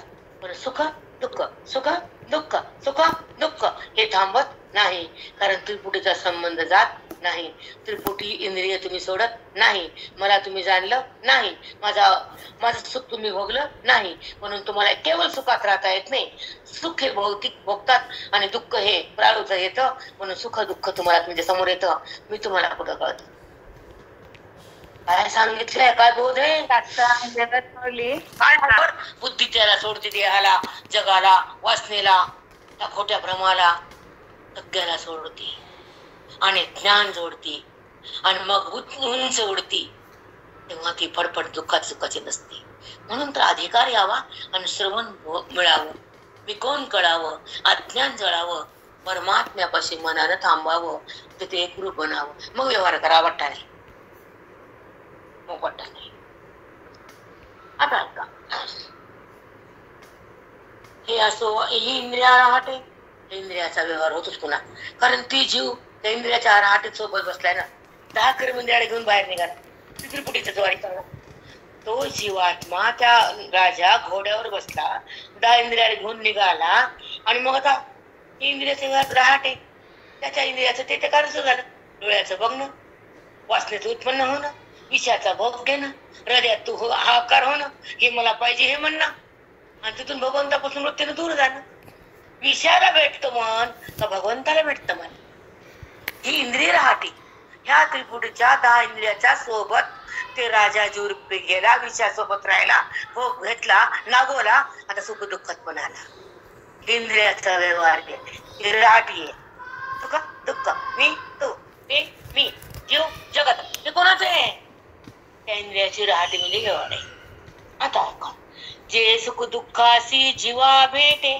पण सुख दुःख सुख दुःख सुख दुःख हे थांबत नाही, कारण त्रिपुटीचा संबंध जात नाही. त्रिपुटी इंद्रिय तुम्ही सोडत नाही, मला तुम्ही जाणलं नाही, माझं सुख तुम्ही भोगलं नाही, म्हणून तुम्हाला केवळ सुखात राहता येत नाही. सुख हे भौतिक भोगतात आणि दुःख हे प्राळूच येतं, म्हणून सुख दुःख तुम्हाला तुमच्या समोर येतं. मी तुम्हाला कुठं कळत काय सांगितलंय? काय बोध आहे? काय बुद्धी त्याला सोडते, देहाला, जगाला, वासनेला, त्या खोट्या भ्रमाला, सगळ्याला सोडते आणि ज्ञान जोडते आणि मग उंच उडती. तेव्हा ती फडफड दुःखात सुखाची नसते. म्हणून तर अधिकार यावा आणि श्रवण मिळावं, मी कोण कळावं, अज्ञान जळावं, परमात्म्यापाशी मनानं थांबावं, तिथे एकरूप बनावं, मग व्यवहार करावा. वाटता नाही, मग वाटत नाही. आता ऐका, हे असो ही इंद्रिया राहते, इंद्रियाचा व्यवहार होतोच पुन्हा, कारण ती जीव त्या इंद्रियाच्या राहतेत सोबत बसलाय ना. 10 कर्म इंद्रियाकडे घेऊन बाहेर निघाला, त्रिपुटीचा ज्वारी करणार. तो जीवात्मा त्या राजा घोड्यावर बसला, 10 इंद्रियाकडे घेऊन निघाला आणि मग आता इंद्रियाचे राहते, त्याच्या इंद्रियाचं ते कारण झालं. डोळ्याचं बघणं, वासनेचं उत्पन्न होणं, विषयाचा भोग घेणं, हृदयात तू हाकार होणं, हे मला पाहिजे हे म्हणणं, आणि तिथून भगवंतापासून वृत्तीनं दूर जाणं. विषयाला भेटतं मन का भगवंताला भेटतं मन? ही इंद्रिय राहते. ह्या त्रिपुटीच्या 10 इंद्रियाच्या सोबत ते राजा जुरपे गेला, विषयासोबत राहिला, भोग घेतला, नागवला, आता सुख दुःखात पण आला. इंद्रियाचा व्यवहार ही राहती आहे. सुख दुःख, मी तू, ते मी, जीव जगत, हे कोणाचं आहे? त्या इंद्रियाची राहते म्हणजे व्यवहार आहे. आता ऐका, जे सुख दुःखासी जीवा भेटे,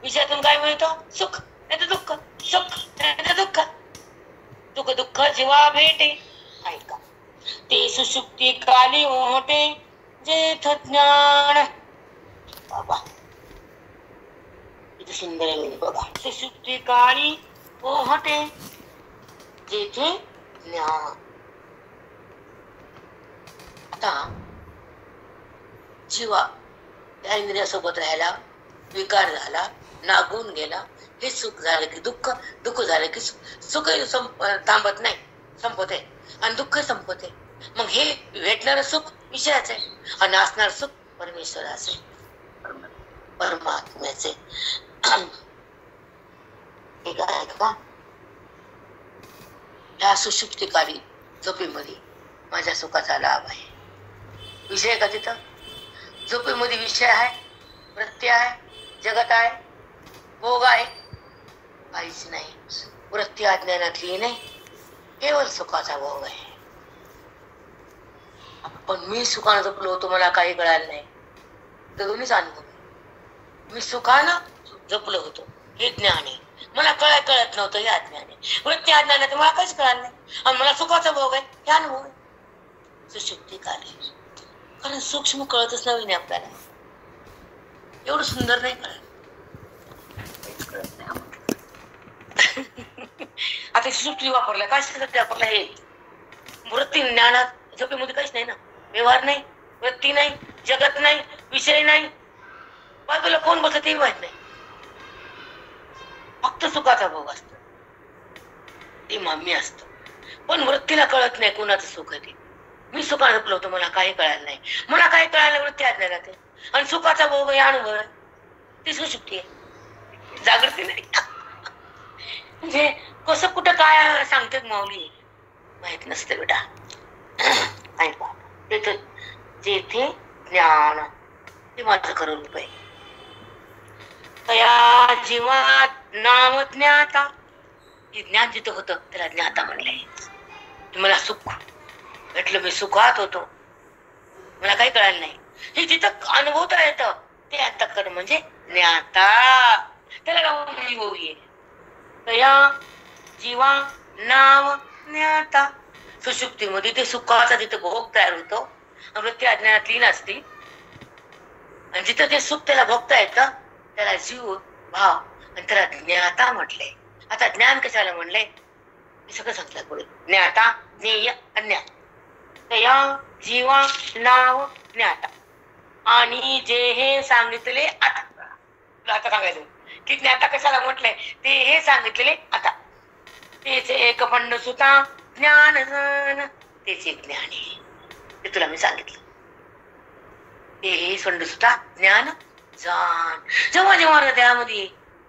विषयातून काय मिळतं? सुख नाही तर दुःख, सुख नाही तर दुःख, सुख दुःख जीवा भेटे. ऐका, ते सुषुप्ती काली ओहटे, जेथ ज्ञान. बाबा किती सुंदर आहे बघा. सुषुप्ती काळी ओहटे, जेथे ज्ञान. आता जीवा त्या इंद्रियासोबत राहायला, विकार झाला, नागून गेला, हे सुख झालं की दुःख, दुःख झालं की सुख थांबत नाही, संपते, आणि दुःख संपते. मग हे भेटणार सुख विषयाचे आणि असणार सुख परमेश्वराचे, परमात्म्याचे. ह्या सुषुप्तीकाली झोपेमध्ये माझ्या सुखाचा लाभ आहे. विषय का तिथं? झोपेमध्ये विषय आहे, वृत्ती आहे, जगत आहे, भोग आहे, काहीच नाही. वृत्ती अज्ञानातली नाही, केवळ सुखाचा भोग आहे. पण मी सुखानं झोपलो होतो, मला काही कळालं नाही, तर दोन्हीच अनुभव. मी सुखानं झोपलो होतो हे ज्ञान आहे, मला कळत नव्हतं हे अज्ञान आहे. वृत्ती अज्ञानात मला काहीच कळालं नाही आणि मला सुखाचा भोग आहे हे अनुभव आहे. सुषुप्ती काली, कारण सूक्ष्म कळतच नवीन आहे आपल्याला, एवढं सुंदर नाही कळत. आता सुषुप्ती वापरला, काय वापरला? हे वृत्ती ज्ञानात झोपेमध्ये काहीच नाही ना, व्यवहार नाही, वृत्ती नाही, जगत नाही, विषय नाही, बाजूला कोण बसत ते माहित नाही, फक्त सुखाचा भोग असतो, ते माम्य असत. पण वृत्तीला कळत नाही कोणाचं सुख आहे ते. मी सुखानं झोपलो होतो, मला काही कळालं नाही, मला काही कळालं वृत्ती अज्ञानात आहे, आणि सुखाचा भोग हे अनुभव आहे, ती सुषुप्ती आहे, जागृती नाही. म्हणजे कसं कुठं काय सांगते माऊली माहित नसते बेटा. ऐका, जेथे ज्ञान ते माझं खरं रूप आहे. तया जीवात नाम ज्ञाता, ज्ञान जिथं होतं त्याला ज्ञाता म्हणलंय. मला सुख भेटलं, मी सुखात होतो, मला काही कळालं नाही, हे जिथं अनुभवता येतं ते अंतःकरण म्हणजे ज्ञाता, त्याला गाऊन तया जीवा नाव ज्ञाता. सुषुप्तीमध्ये ते सुखाचा तिथे भोग तयार होतो. वृत्ती अज्ञानात लीन असते आणि जिथं ते सुख त्याला भोगता येतं त्याला जीव भाव आणि त्याला ज्ञाता म्हटलंय. आता ज्ञान कशाला म्हणलंय हे सगळं सांगतात पुढे. ज्ञाता ज्ञेय अज्ञात. तया जीवा नाव ज्ञाता. आणि जे हे सांगितले आता सांगायचं की ज्ञाता कशाला म्हटलंय ते हे सांगितलेले आता. तेच एक खंड सुता ज्ञान तेच एक ज्ञान आहे. ते तुला मी सांगितलं. ते खंड सुता ज्ञान जाण. जेव्हा जेव्हा हृदयामध्ये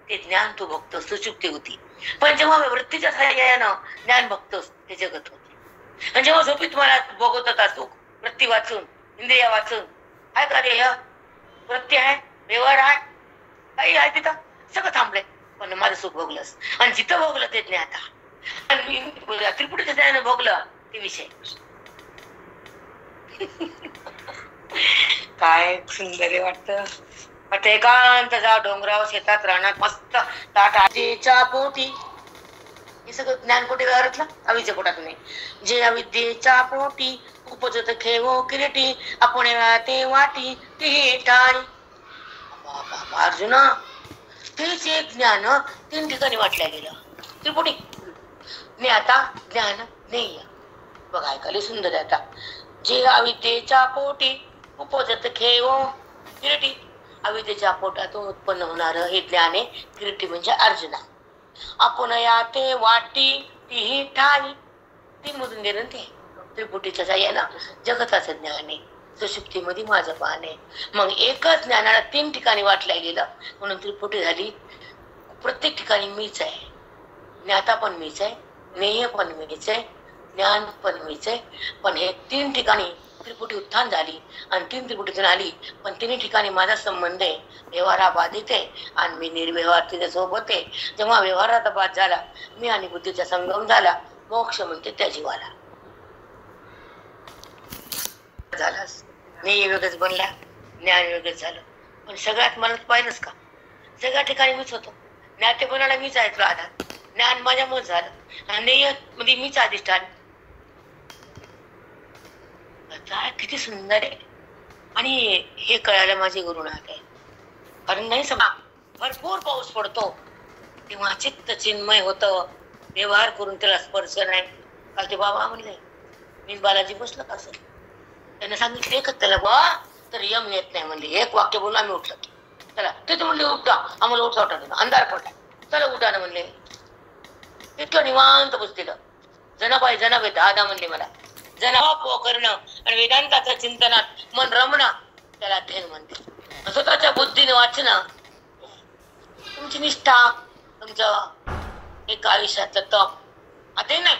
ते ज्ञान तू बघतोस सुषुप्ती होती. पण जेव्हा वृत्तीच्या सहाय्यानं ज्ञान बघतोस ते जगत होते. आणि जेव्हा झोपीत मला बघत होता सुख वृत्ती वाचून इंद्रिया वाचून आहे का देह वृत्ती आहे व्यवहार आहे काही आहे तिथं सगळं थांबलंय. पण माझं सुख भोगलंस आणि जिथं भोगलं ते ज्ञाता आणि त्रिपुटीच्या ज्ञान भोगलं ते विषय. काय सुंदर वाटतं. आता एकांत जा डोंगरावर शेतात राहणार मस्त ताटाच्या पोटी. हे सगळं ज्ञान कुठे व्यवहारातलं अविद्या पोटात नाही. जे अविद्येच्या पोटी उपजत खेळो किरीटी आपण ते वाटी ते टाळी. अर्जुना तेच एक ज्ञान 3 ठिकाणी वाटल्या गेलं. त्रिपुटी ज्ञाता ज्ञान ज्ञेय. बघा ऐकायला सुंदर आहे. आता जे अविद्येच्या पोटी उपजत खेळो किरीटी. अविद्येच्या पोटातून उत्पन्न होणार हे ज्ञान आहे. किरीटी म्हणजे अर्जुना. आपण या ते वाटी तीही ठाई. 3 मधून गेलं ते त्रिपुटीच्या साह्यानं जगताचं ज्ञान आहे. सुषुप्तीमध्ये माझं पान आहे. मग एकच ज्ञानाला 3 ठिकाणी वाटल्या गेलं म्हणून त्रिपुटी झाली. प्रत्येक ठिकाणी मीच आहे. ज्ञाता पण मीच आहे ज्ञेय पण मीच आहे ज्ञान पण मीच आहे. पण हे 3 ठिकाणी त्रिपुटी उत्थान झाली आणि 3 त्रिपुटीतून आली. पण 3 ठिकाणी माझा संबंध आहे. व्यवहारा बाधित आहे आणि मी निर्व्यवहार तिच्या सोबत आहे. जेव्हा व्यवहाराचा बाध झाला मी आणि बुद्धीचा संगम झाला मोक्ष म्हणते त्या जीवाला झाला. ज्ञेय वेगळंच बनला ज्ञान वेगळंच झालं. पण सगळ्यात मनात पाहिलंच का सगळ्या ठिकाणी मीच होतो. ज्ञातेपणाला मीच आहे तुला आधार. ज्ञान माझ्यामुळे झालं. ज्ञेय मध्ये मीच अधिष्ठान. किती सुंदर आहे. आणि हे कळायला माझे गुरुनाथ आहे. कारण नाही समजा भरपूर पाऊस पडतो तेव्हा चित्त चिन्मय होतं. व्यवहार करून त्याला स्पर्श नाही. काल ते बाबा म्हणले मी बालाजी बसलं असेल त्यांना सांगितलं एकच त्याला बा तर यम येत नाही म्हणले. एक वाक्य बोलून आम्ही उठलो. चला ते म्हणले उठा आम्हाला उठा अंधार पडला चला उठा ना म्हणले. इतकं निवांत बसलेलं. जनाबाई 10 म्हणले मला. जनाबा करणं आणि वेदांताच्या चिंतनात मन रमणं त्याला अध्ययन म्हणते. स्वतःच्या बुद्धीने वाचणं तुमची निष्ठा तुमचं एक आयुष्याचं तप अध्ययन नाही.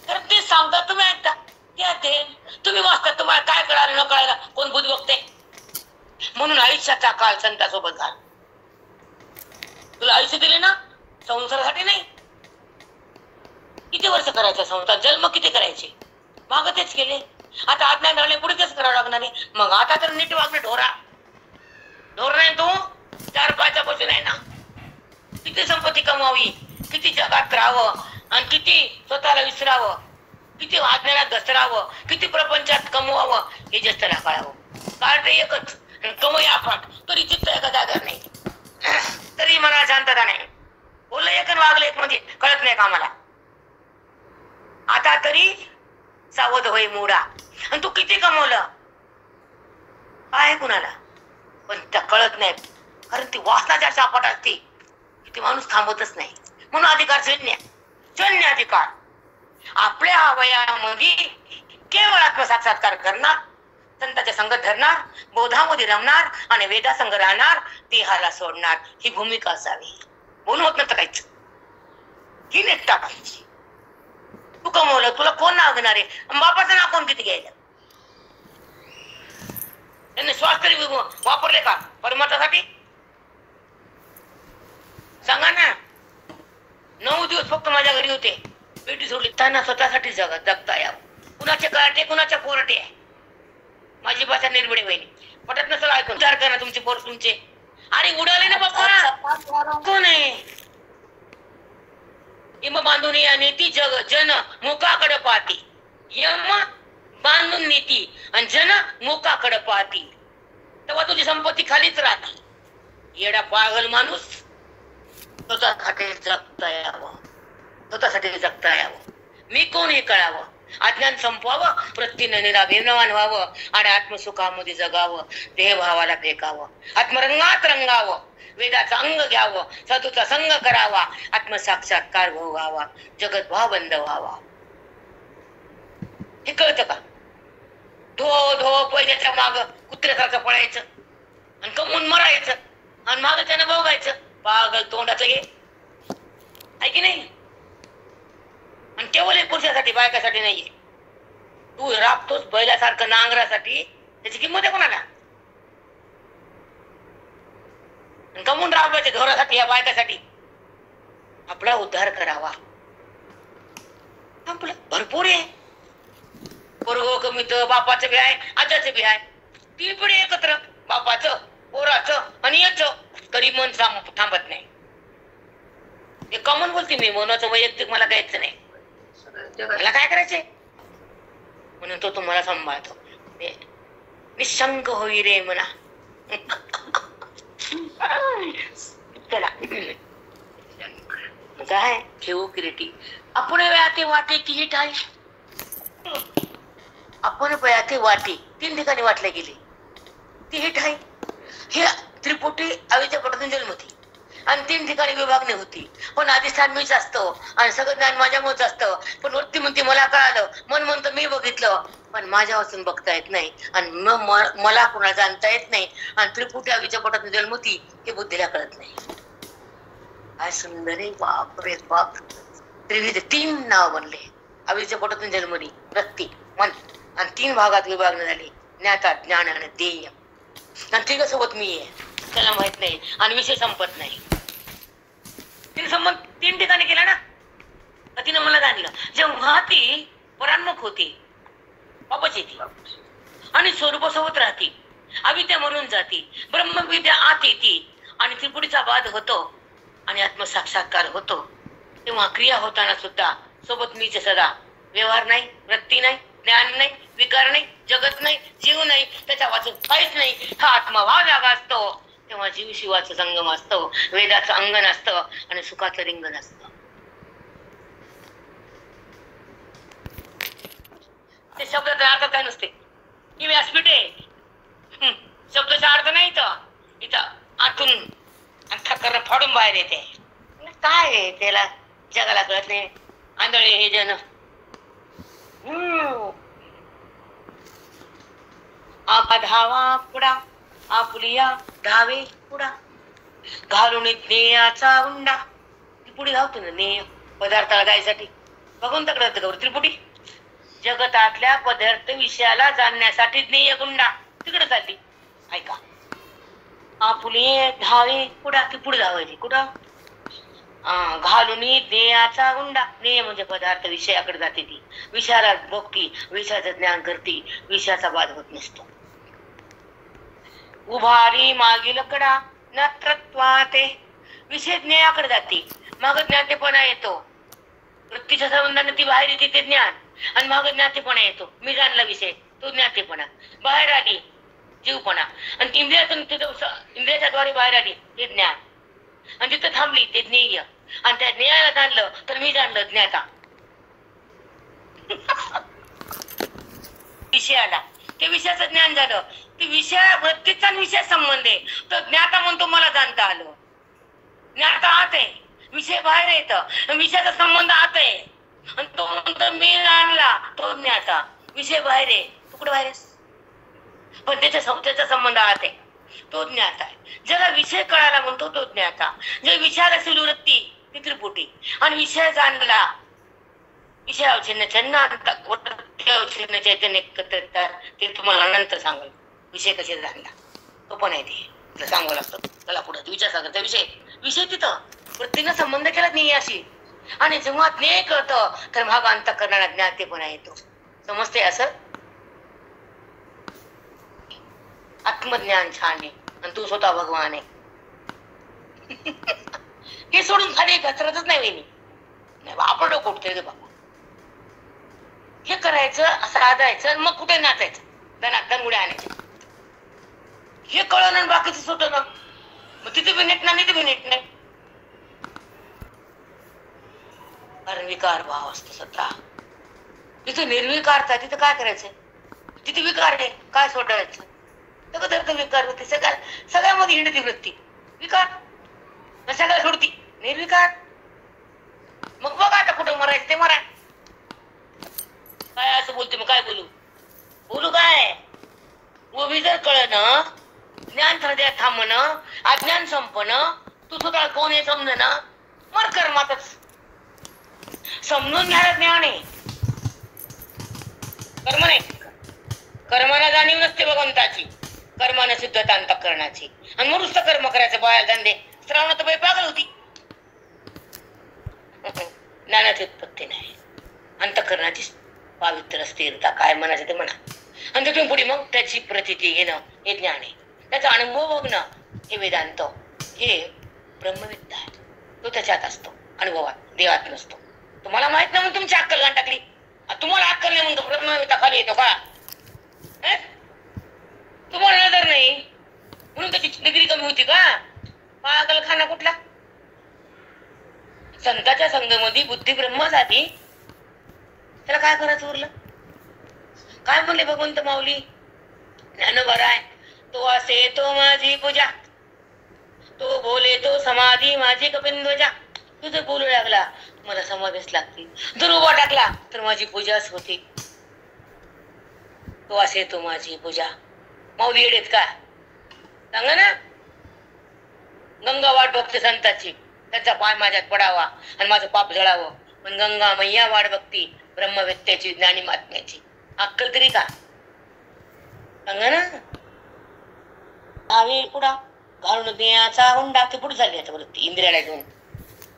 तर ते सांगता तुम्ही ऐकता ते अध्ययन. तुम्ही वाचता तुम्हाला काय कळालं न कळायला कोण बुद्ध बघते. म्हणून आयुष्याचा काळ संतासोबत घाल. तुला आयुष्य दिले ना संसारासाठी नाही. किती वर्ष करायचं संसार जन्म किती करायचे माग तेच केले. आता अज्ञान राहिले पुढे तेच करावं लागणार आहे. मग आता तर नीट वागणं ढोर नाही तू 4 पायाचा बसून आहे ना. किती संपत्ती कमवावी किती जगात राहावं आणि किती स्वतःला विसरावं किती अज्ञानात घसरावं किती प्रपंचात कमवावं हे जास्त कळावं. काळ ते एकच कमवूया आपण तरी चित्त एका जागर नाही. तरी मला शांतता नाही. बोललं एक वागलं एक म्हणजे कळत नाही का आम्हाला. आता तरी सावध होय मोडा. आणि तू किती कमवलं आहे कुणाला पण त्या कळत नाही. कारण ती वासनाच्या सापट असते ती माणूस थांबतच नाही. म्हणून अधिकार शून्य अधिकार. आपल्या वयामध्ये केवळ आत्मसाक्षात्कार करणार संतांच्या संगत धरणार बोधामध्ये रमणार आणि वेदासंग राहणार देहाला सोडणार ही भूमिका असावी. बोलून होत नव्हतं काहीच. ही नेट टाकायची. तू कमवलं तुला कोण नाव घेणार आहे. बापाचं नाव कोण किती घ्यायचं. त्यांनी श्वास तरी वापरले का परमार्थासाठी सांगा ना. 9 दिवस फक्त माझ्या घरी होते. पेटी सोडली त्यांना स्वतःसाठी जगता यावं. कुणाचे कराटे कुणाच्या पोरटे आहे. माझी भाषा निर्भडी बहिणी पटत नसेल ऐकून विचार करा तुमचे पोर तुमचे. अरे उडाले ना बाप्पा कोण आहे इम बांधून आणि ती जग जन मुखाकडे पाहती. यम बांधून नेती आणि जन मुखाकडे पाहती, तेव्हा तुझी संपत्ती खालीच राहते. येडा पागल माणूस स्वतःसाठी जगता यावं, स्वतःसाठी जगता यावं. मी कोण हे कळावं, अज्ञान संपवावं, वृत्तीने निराभिमान व्हावं आणि आत्मसुखामध्ये जगावं. देहभावाला फेकावं, आत्मरंगात रंगावं, वेदाचा अंग घ्यावं, सतूचा संग करावा, आत्मसाक्षात्कार भोगावा, जगत भाव बंद व्हावा. हे कळतं का? धो धो पहिल्याच्या माग कुत्र्यासारखं पळायचं आणि कमून मरायचं आणि माग त्यानं भोगायचं. पागल तोंडाचं हे आहे की नाही? आणि केवळ पुरुषासाठी, बायकासाठी नाहीये. तू राबतोस बैलासारखं नांगरासाठी, त्याची किंमत आहे कोणाला? कमून राबवायचे घरासाठी, या बायकासाठी. आपला उद्धार करावा. आपलं भरपूर आहे. पोरगो कमी तर बापाचं बी आहे, आजाचं बी आहे. ती पिढी एकत्र, बापाचं, पोराचं आणि याचं, तरी मन थांबत नाही. हे कॉमन बोलते मी, मनाचं वैयक्तिक मला द्यायचं नाही. मला काय करायचंय म्हणून तो तुम्हाला सांभाळतो. निसंग होई रे म्हणा. चला काय ठेवू किरीटी. आपण व्याते वाटे की हिट आहे. आपण व्याते वाटे 3 ठिकाणी वाटले गेले. ती हिट आहे. हे त्रिपुटी आवीच्या पटातून जन्मती आणि 3 ठिकाणी विभागणी होती. पण अधिष्ठान मीच असतो आणि सगळं ज्ञान माझ्यामुळेच असतं. पण वृत्ती म्हणते मला कळालं, मन म्हणतं मी बघितलं, पण माझ्या वाचून बघता येत नाही आणि मला कुणाला जाणता येत नाही. आणि त्रिपुटी आवीच्या पोटातून जन्मती हे बुद्धीला कळत नाही. काय सुंदर आहे, बाप रे बाप. त्रिविध 3 नाव बनले. आवीच्या पोटातून जन्मली वृत्ती, मन आणि 3 भागात विभागणी झाली, ज्ञाता, ज्ञान आणि ध्येय. आणि तिघासोबत मी आहे, त्याला माहित नाही आणि विषय संपत नाही. तिने संबंध 3 ठिकाणी केला ना. तिने मला जाणलं, जेव्हा ती परान्मुख होती, वापस येते आणि स्वरूपासोबत राहते. अविद्या मरून जाते, ब्रह्मविद्या आत येते आणि त्रिपुटीचा वाद होतो आणि आत्मसाक्षात्कार होतो. तेव्हा क्रिया होताना सुद्धा सोबत मीच सदा. व्यवहार नाही, वृत्ती नाही, ज्ञान नाही, विकार नाही, जगत नाही, जीव नाही, त्याच्या वाचून काहीच नाही. हा आत्मभाव जागा असतो तेव्हा जीव शिवाचं संगम असतो, वेदाचं अंगण असतं आणि सुखाचं रिंगण असतं. ते शब्दाचा अर्थ काय नसते. ही व्यासपीठ आहे, शब्दाचा अर्थ नाही. इथं आतून अंतःकरण फाडून बाहेर येते. काय आहे त्याला जगाला कळत नाही. आंधळे हे जन. आपा धावा पुढा, आपुलिया धावे पुढा, घालून ज्ञेयाचा उंडा. त्रिपुटी धावतो ना ज्ञेय पदार्थाला जायसाठी. बघून तक्रार गौर त्रिपुटी जगतातल्या पदार्थ विषयाला जाणण्यासाठी ज्ञेय गुंडा तिकडे जाते. ऐका, आपुले धावे पुढा, ती पुढे धावायची कुठं? घालून ज्ञेयाचा गुंडा. ज्ञेय म्हणजे पदार्थ, विषयाकडे जाते. ती विषयाला भोगती, विषयाचं ज्ञान करती, विषयाचा वाद होत नसतो. उभारी मागील कडा नत्रत्वाते. विषय ज्ञेयाकडे जाते, माग ज्ञातेपणा येतो. वृत्तीच्या संबंधाने ती बाहेर येते ते ज्ञान आणि माग ज्ञातेपणा येतो. मी जाणला विषय, तो ज्ञातेपणा. बाहेर आली जीवपणा आणि इंद्रियातून इंद्रियाच्या द्वारे बाहेर आली ते ज्ञान आणि तिथं थांबली ते ज्ञेय. आणि त्या ज्ञेयाला जाणलं तर मी जाणलं ज्ञाता. विषयाला ते विषयाचं ज्ञान झालं. ते विषय वृत्तीचा विषय संबंध आहे. तर ज्ञाता म्हणतो मला जाणता आलं. ज्ञाता आत आहे, विषय बाहेर येतं, विषयाचा संबंध आत आहे आणि तो म्हणतो मी जाणला तो ज्ञाता. विषय बाहेर आहे, तू कुठे बाहेर आहेस? पण त्याचा संबंध आत आहे, तो ज्ञाता आहे. ज्याला विषय कळाला म्हणतो तो ज्ञाता. जे विषयाला असेल वृत्ती ती त्रिपुटी आणि विषय जाणला, विषय अवचिन्य चैतन्य ते तुम्हाला नंतर सांगेल. विषय कसे जाणला तो पण आहे, ते सांगावं लागतं. त्याला पुढे विचार सांगायचा विषय तिथं वृत्तीनं संबंध केला ज्ञेयाशी. आणि जेव्हा ज्ञेय कळतं तर भाग अंतःकरणाला ज्ञातेपणा येतो. समजते असं? आत्मज्ञान छान आहे आणि तू स्वतः भगवान आहे. हे सोडून खाली घसरतच नाही. आपण डोकं उठतंय रे बाबा. हे करायचं, असं आदायचं, मग कुठे नाचायचं, दणगुड्या आणायच्या. हे कळलं ना, बाकीचं सुट ना, मग तिथे बी नीट नाही, तिथे बी नीट नाही. कारण विकार भाव असतो सध्या. तिथे निर्विकारता, तिथे काय करायचंय? तिथे विकार आहे, काय सोडायचं? तर विकार होते, सगळ्यामध्ये हिंडती वृत्ती विकार, सगळ्या सोडती निर्विकार. मग बघ आता कुठं मरायचं ते मरा. काय असं बोलते, मग काय बोलू काय? उभी जर कळणं, ज्ञान हृदयात थांबणं, अज्ञान संपणं, तू स्वतः कोण हे समजणं, मर कर्मातच. समजून घ्यायला ज्ञान आहे, कर्म नाही. कर्माला जाणीव नसते भगवंताची, कर्माने सिद्धता अंतःकरणाची. आणि मग नुसतं कर्म करायचं, बाया धंदे. श्रावणात बाई पागल होती. ज्ञानाची उत्पत्ती नाही, अंतःकरणाची पावित्र्य स्थिरता, काय म्हणायचं ते म्हणा. आणि तिथून पुढे मग त्याची प्रतिती घेणं हे ज्ञान आहे. त्याचा अनुभव बघणं हे वेदांत, हे ब्रह्मविद्या आहे. तो त्याच्यात असतो, अनुभवात, देवात नसतो. तुम्हाला माहित नाही म्हणून तुमची अक्कल घाण टाकली. तुम्हाला अक्कल नाही म्हणतो ब्रह्मविद्या खाली येतो का? तुम्हाला नजर नाही म्हणून त्याची डिग्री कमी होती का? पागल खाना कुठला? संतांच्या संघामध्ये बुद्धी ब्रह्म झाली, त्याला काय करायचं उरलं? काय म्हणले भगवंत माऊली ज्ञानोबराय, तो असे तो माझी पूजा, तो बोले तो समाधी माझी कपिंद्वजा. तू जर बोलू लागला मला समाधीच लागते, जर उभा टाकला तर माझी पूजाच होती. तो असे तो माझी पूजा. माऊली येडेत का? सांगा ना. गंगा वाट बघते संताची, त्याचा पाय माझ्यात पडावा आणि माझं पाप जळावं. पण गंगा मैया वाट बघती ब्रह्मविद्येची, ज्ञानी महात्म्याची. अक्कल तरी का? सांगा ना. हवे कुडा घालून देण्याचा हुंडा, ते पुढे झाली आता वृत्ती इंद्रियाला घेऊन.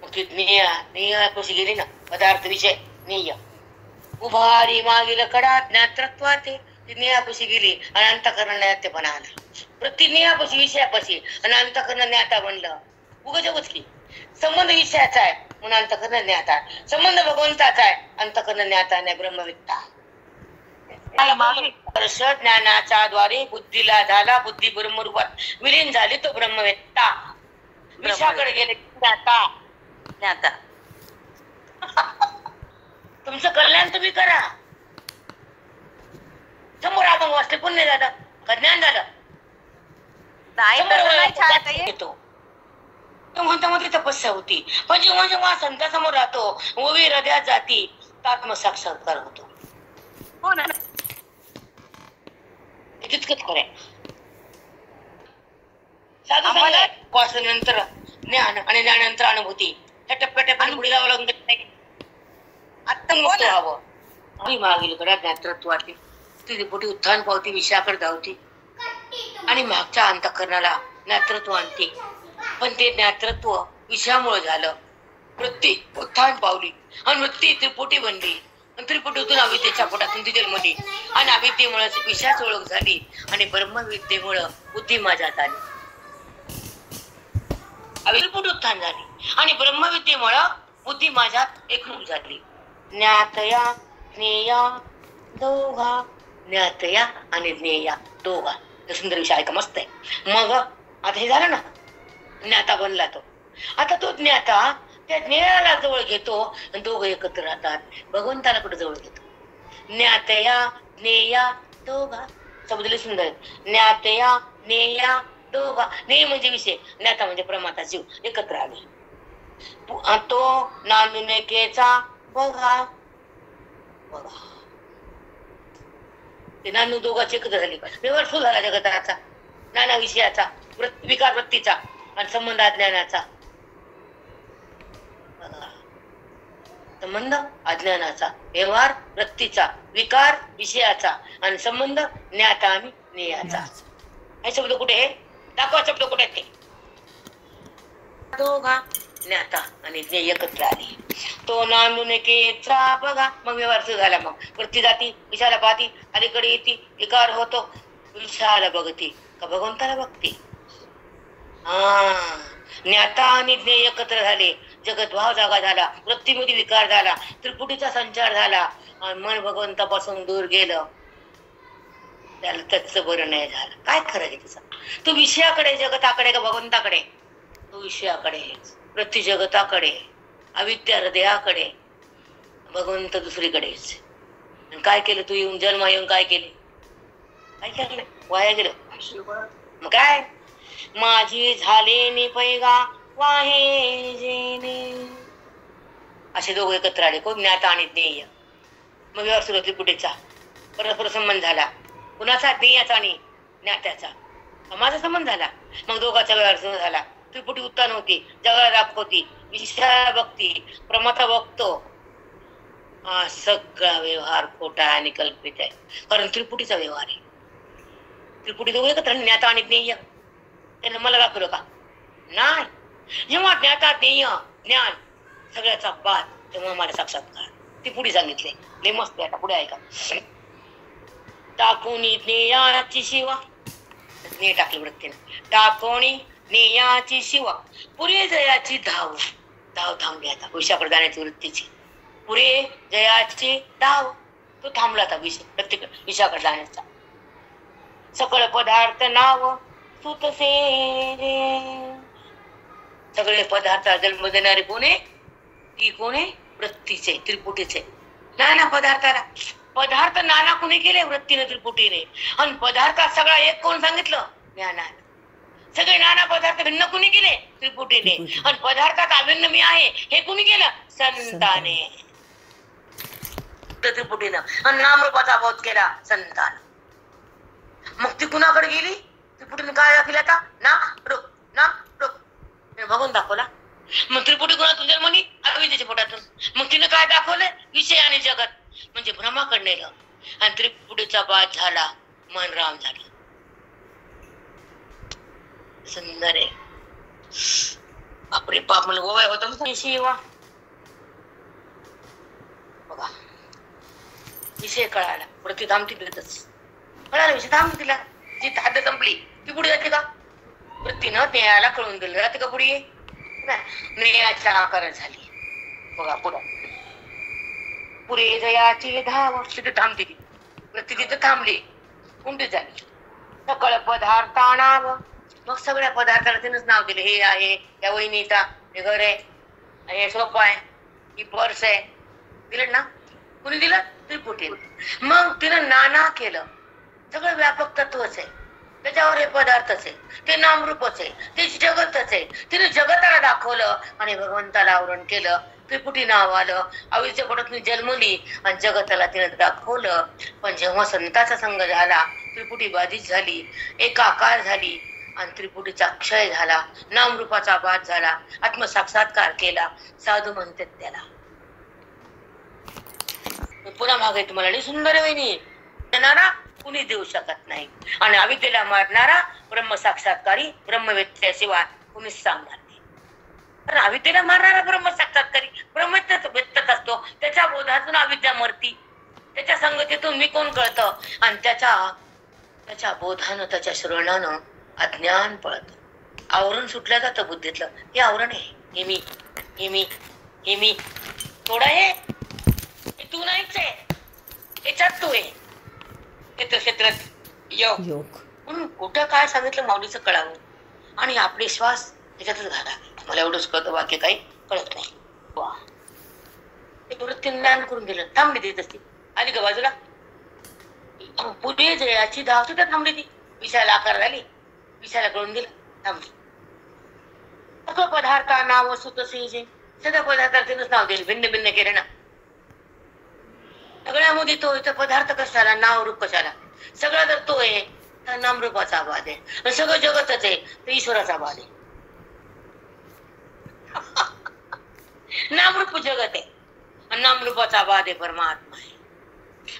मग ती नेया कशी गेली ना, पदार्थ विषय नेय उभारी मागील कडा ज्ञातृत्वाते. ती नेयापाशी गेली आणि अंतःकरण ज्ञातेपणा आला. वृत्ती नेयापाशी विषयापाशी आणि अंतःकरण ज्ञाता बनलं. उगच की संबंध विषयाचा आहे म्हणून अंतःकरण ज्ञाता, संबंध भगवंताचा आहे, अंतःकरण ज्ञाता नाही, ब्रह्मविद्या. ज्ञानाच्या द्वारे बुद्धीला झाला, बुद्धी ब्रह्मरूपात विलीन झाली, तो ब्रह्मवेत्ता. विषयाकडे गेले ज्ञाता. ज्ञाता. तुमचं कल्याण तुम्ही करा. समोर आपण वाचले पुण्य झालं का ज्ञान झालं? येतो म्हणता मध्ये तपस्या होती, पण जेव्हा जेव्हा संतांसमोर राहतो, ओवी हृदयात जाती, आत्मसाक्षात्कार होतो. हो ना, तितकंच खरंय. साधू वाचल्यानंतर ज्ञान आणि ज्ञानानंतर अनुभूती, ह्या टप्प्याटप्प्याने पुढे जावं लागून नाही. आत्ममुक्त व्हावं. आणि मागील कडा ज्ञातृत्वाची ती पुढे उत्थान पावती, विषयाकडे धावती आणि मागच्या अंतःकरणाला ज्ञातृत्व आणते. पण ते ज्ञातृत्व विषयामुळे झालं. वृत्ती उत्थान पावली आणि वृत्ती त्रिपुटी बनली. त्रिपुटीतून अविद्येच्या पोटातून ती जन्मली आणि अविद्येमुळे विषयाची ओळख झाली आणि ब्रह्मविद्येमुळे बुद्धी माझ्यात आली. त्रिपुटी उत्थान झाली आणि ब्रह्मविद्येमुळे बुद्धी माझ्यात एकरूप झाली. ज्ञातया ज्ञेया दोघा, ज्ञातया आणि ज्ञेया दोघा. सुंदर विषय आहे का? मस्त आहे. मग आता हे झालं ना, ज्ञाता बनला तो. आता तो ज्ञाता त्या ज्ञेयाला जवळ घेतो आणि दोघं एकत्र राहतात. भगवंताला कुठे जवळ घेतो? ज्ञातया ज्ञेया दोघा. शब्दले सुंदर. ज्ञातया ज्ञेया दोघा. ज्ञेय म्हणजे विषय, ज्ञाता म्हणजे प्रमाता, जीव एकत्र आले. तो नानुनेकेचा बघा बघा. ते नानू दोघांची एकत्र झाली. व्यवहार सुरू झाला जगताचा, नाना विषयाचा, विकार वृत्तीचा आणि संबंध अज्ञानाचा. संबंध अज्ञानाचा, व्यवहार वृत्तीचा, विकार विषयाचा आणि संबंध ज्ञाता आणि ज्ञेयाचा. हे शब्द कुठे आहे? दाखवा शब्द कुठे आहेत ते. दोघा ज्ञाता आणि ज्ञेय एकत्र आली. तो नानुनेकेचा बघा. मग व्यवहार सुरू झाला. मग वृत्ती जाती, विषयाला पाहती, अलीकडे येते, विकार होतो, विषयाला बघती का भगवंताला बघते. ज्ञाता आणि ज्ञेय एकत्र झाले. जगत भाव जागा झाला, वृत्तीमध्ये विकार झाला, त्रिपुटीचा संचार झाला, मन भगवंतापासून दूर गेलं, त्याला त्याच बरं नाही झालं. काय खरं आहे तिचं? तो विषयाकडे, जगताकडे का भगवंताकडे? तो विषयाकडे, वृत्ती जगताकडे, अविद्या हृदयाकडे, भगवंत दुसरीकडेच. काय केलं तू? येऊन जन्म येऊन काय केले? काय केलं? वाया गेलं. मग काय? माझी झाले निपैगा वाहे जेणे, असे दोघं एकत्र आले. कोण? ज्ञाता आणि ज्ञेय. मग व्यवहार सुरू त्रिपुटीचा परस्पर संबंध झाला. कुणाचा? ज्ञेयाचा आणि ज्ञात्याचा. माझा संबंध झाला. मग दोघांचा व्यवहार सुरू झाला. त्रिपुटी उत्तान होती, जगाला दाखवती, विषयाला बघती, प्रमाता बघतो. हा सगळा व्यवहार खोटा आणि कल्पित आहे, कारण त्रिपुटीचा व्यवहार आहे. त्रिपुटी दोघे एकत्र, ज्ञाता आणि ज्ञेय. त्यानं मला दाखवलं का? नाही. जेव्हा ज्ञाता ज्ञेय ज्ञान सगळ्याचा बाद, तेव्हा मला साक्षात्कार. ती पुढे सांगितले, लय मस्त आहे. आता पुढे ऐका. टाकोनी ज्ञेयाची शिवा, ज्ञेय टाकली वृत्तीने. टाकोनी ज्ञेयाची शिवा, पुरे जयाची धाव. धाव थांबली आता विषयाकडे जाण्याची वृत्तीची. पुरे जयाची धाव, तो थांबला आता प्रत्येक विषयाकडे जाण्याचा. सकळ पदार्थ नाव सुतसे रे, सगळे पदार्थ जन्म देणारे कोणे? ती कोणे? वृत्तीचे, त्रिपुटीचे. नाना पदार्थाला पदार्थ नाना कोणी केले? वृत्तीने, त्रिपुटीने. आणि पदार्थात सगळा एक कोण सांगितलं? ज्ञानात. सगळे नाना पदार्थ भिन्न कुणी केले? त्रिपुटीने. आणि पदार्थात अभिन्न मी आहे हे कुणी केलं? संताने. त्रिपुटीनं. आणि नामरूपाचा बोध केला संतान. मग ती कुणाकडे गेली? त्रिपुटीने काय दाखवलं आता? ना रूप, ना रूप भगवंत दाखवला. मग त्रिपुटी गुणातून जन्मली, अविद्येच्या पोटातून. मग तिने काय दाखवलं? विषय आणि जगत, म्हणजे भ्रमाकडे नेलं. आणि त्रिपुटीचा बाद झाला, मन राम झालं. सुंदर आहे. बापरे बाप, मला गोवाय होता शिवा. बघा, विषय कळाला, वृत्ती थांबती तिथंच. कळाला विषय थांबती तिला. जी हद्द संपली ती पुढे जाते का? वृत्तीनं ज्ञेयाला कळून दिलं, जाते का पुढे? ज्ञेयाच्या आकार झाली. बघा पुढे, पुरे जयाची धाव, तिथे थांबते ती वृत्ती. तिथे थांबली, कोणती झाली? सकळ पदार्थानाव. मग सगळ्या पदार्थाला तिनंच नाव दिले. हे आहे, या वहिनीचा, हे घर आहे, हे सोफा आहे, ही पर्स आहे. दिलं ना? कुणी दिलं? त्रिपुटी. मग तिनं नाना केलं. सगळं व्यापक तत्वच आहे, त्याच्यावर हे पदार्थच आहे, ते नामरूपच आहे, ते जगतच आहे. तिने जगताला दाखवलं आणि भगवंताला आवरण केलं. त्रिपुटी नाव आलं. अविद्येच्या पोटातून जन्मली आणि जगताला तिने दाखवलं. पण जेव्हा संताचा संग झाला, त्रिपुटी बाधित झाली, एकाकार झाली आणि त्रिपुटीचा क्षय झाला, नामरूपाचा बाद झाला, आत्मसाक्षात्कार केला. साधू म्हणतात त्याला. पुन्हा मागे तुम्हाला सुंदर वहिनी देणारा कुणी देऊ शकत नाही. आणि अविद्येला मारणारा ब्रह्म साक्षात्कारी ब्रह्मवेत्याशिवाय कुणीच सांगणार नाही. कारण अविद्येला मारणारा ब्रह्म साक्षात्कारी ब्रह्मवेत्तच असतो. त्याच्या बोधातून अविद्या मरती, त्याच्या संगतीतून मी कोण कळतं. आणि त्याच्या बोधानं, त्याच्या श्रवणानं अज्ञान पळत. आवरण सुटलं जातं बुद्धीतलं. हे आवरण आहे, हे मी, हे मी, हे मी. थोडं हे तू नाहीच आहे, याच्यात तू आहे. क्षेत्रात योग. म्हणून कुठं काय सांगितलं माऊलीचं कळावं. आणि आपले श्वास त्याच्यातच घाला. मला एवढंच कळतं, बाकी काही कळत नाही. वा, वृत्तीने ज्ञान करून दिलं. थांबली देत असती, आली का बाजूला. पुढे जयाची धाव सुद्धा थांबली. ती विषयाला आकार झाली, विषयाला कळून दिलं, थांबली. सगळं पदार्थ नाव सुतसे, सगळ्या पदार्थाला नाव दिले, भिन्न भिन्न केले ना. सगळ्यामध्ये तो इथं पदार्थ कशाला, नाव रूप कशाला. सगळा जर तो आहे तर नामरूपाचा बाद आहे. सगळं जगतच आहे तर ईश्वराचा बाद आहे. नामरूप जगत आहे आणि नामरूपाचा बाद आहे परमात्मा आहे.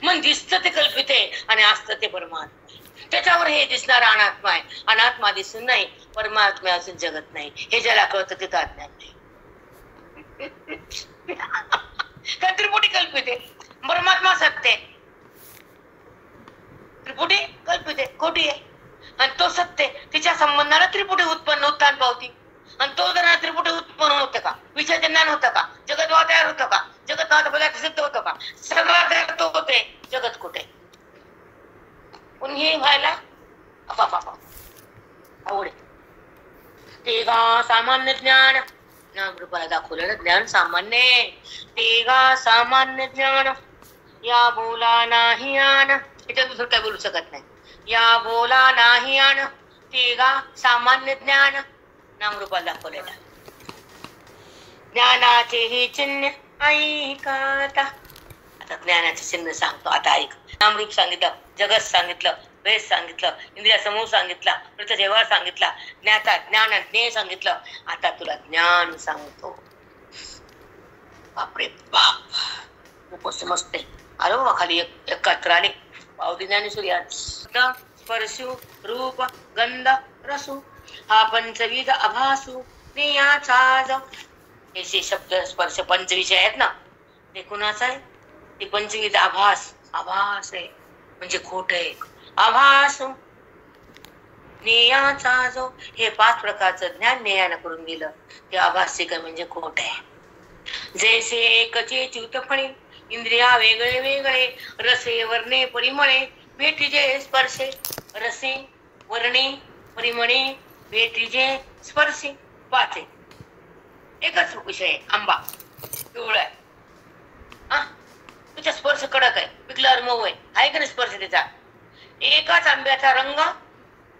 मग दिसतं ते कल्पित आहे आणि असतं ते परमात्मा आहे. त्याच्यावर हे दिसणारा अनात्मा आहे. अनात्मा दिसून नाही, परमात्मा असून जगत नाही. हे ज्याला कळतं तिथं अज्ञान नाही. त्रिपुटी कल्पित आहे, परमात्मा सत्य आहे. त्रिपुटी कल्पित आहे, खोटी आहे. आणि तो सत्य, तिच्या संबंधाला त्रिपुटी उत्पन्न उत्थान पावती. आणि तो जर त्रिपुटी उत्पन्न होते का? विषय त्यांना होतं का? जगत नावाचा पदार्थ सिद्ध होतो का? सगळं तो होते, जगत कुठे? पण हे व्हायला आवड. ते गा सामान्य ज्ञान नाम रूपाला दाखवलं ना, ज्ञान सामान्य. ते गा सामान्य ज्ञान या बोला नाही आण, याच्यात दुसरं काय बोलू शकत नाही. या बोला नाही आण ते गा सामान्य ज्ञान नाम रूपाला दाखवलेला. ज्ञानाचे हे चिन्ह ऐका आता. आता ज्ञानाचे चिन्ह सांगतो, आता ऐक. नामरूप सांगितलं, जगत सांगितलं, वेद सांगितलं, इंद्रिय समूह सांगितला, प्रत्यक्ष व्यवहार सांगितला, ज्ञाता ज्ञान ज्ञेय सांगितलं. आता तुला ज्ञान सांगतो. बापरे बाप, खूप समजते. अरे बाबा, खाली एकत्र आले पावती ज्ञानेश्वरी. स्पर्शु रूप गंध रसू हा पंचविध अभासू नेयाचा. हे शब्द स्पर्श पंचविषय आहेत ना, ते कुणाचा आहे? ते पंचविध आभास. आभास आहे म्हणजे खोट आहे. आभास नेयाचा जो, हे 5 प्रकारचं ज्ञान नेयानं करून दिलं, ते आभासिक म्हणजे खोट आहे. जैसे एकचे च्युतफळे इंद्रिया वेगळे वेगळे, रसे वर्णे परिमळे भेटीजे स्पर्शे. रसे वर्णे परिमळे भेटीजे स्पर्शे 5 आहे. एकच विषय, आंबा पिवळा आहे, तुझा स्पर्श कडक आहे, पिकल्यावर मऊ आहे का नाही स्पर्श त्याचा? एकाच आंब्याचा रंग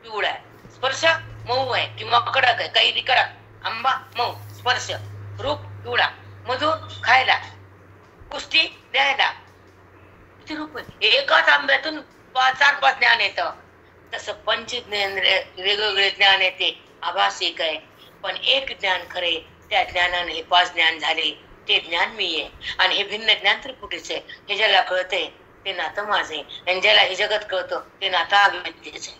पिवळा आहे, स्पर्श मऊ आहे किंवा कडक आहे. काही कडक आंबा मऊ, स्पर्श रूप पिवळा, मधुर खायला, पुष्टी द्यायला. किती रूप आहे? एकाच आंब्यातून 4-5 ज्ञान येतं. तसं पंचज्ञान वेगवेगळे ज्ञान येते, आभासिक आहे. पण एक ज्ञान खरे, त्या ज्ञानाने हे 5 ज्ञान झाले, ते ज्ञान मी आहे. आणि हे भिन्न ज्ञान त्रिपुटीचे. हे ज्याला कळते ते नातं माझे, आणि ज्याला हे जगत कळतं ते नातं अविद्येचे.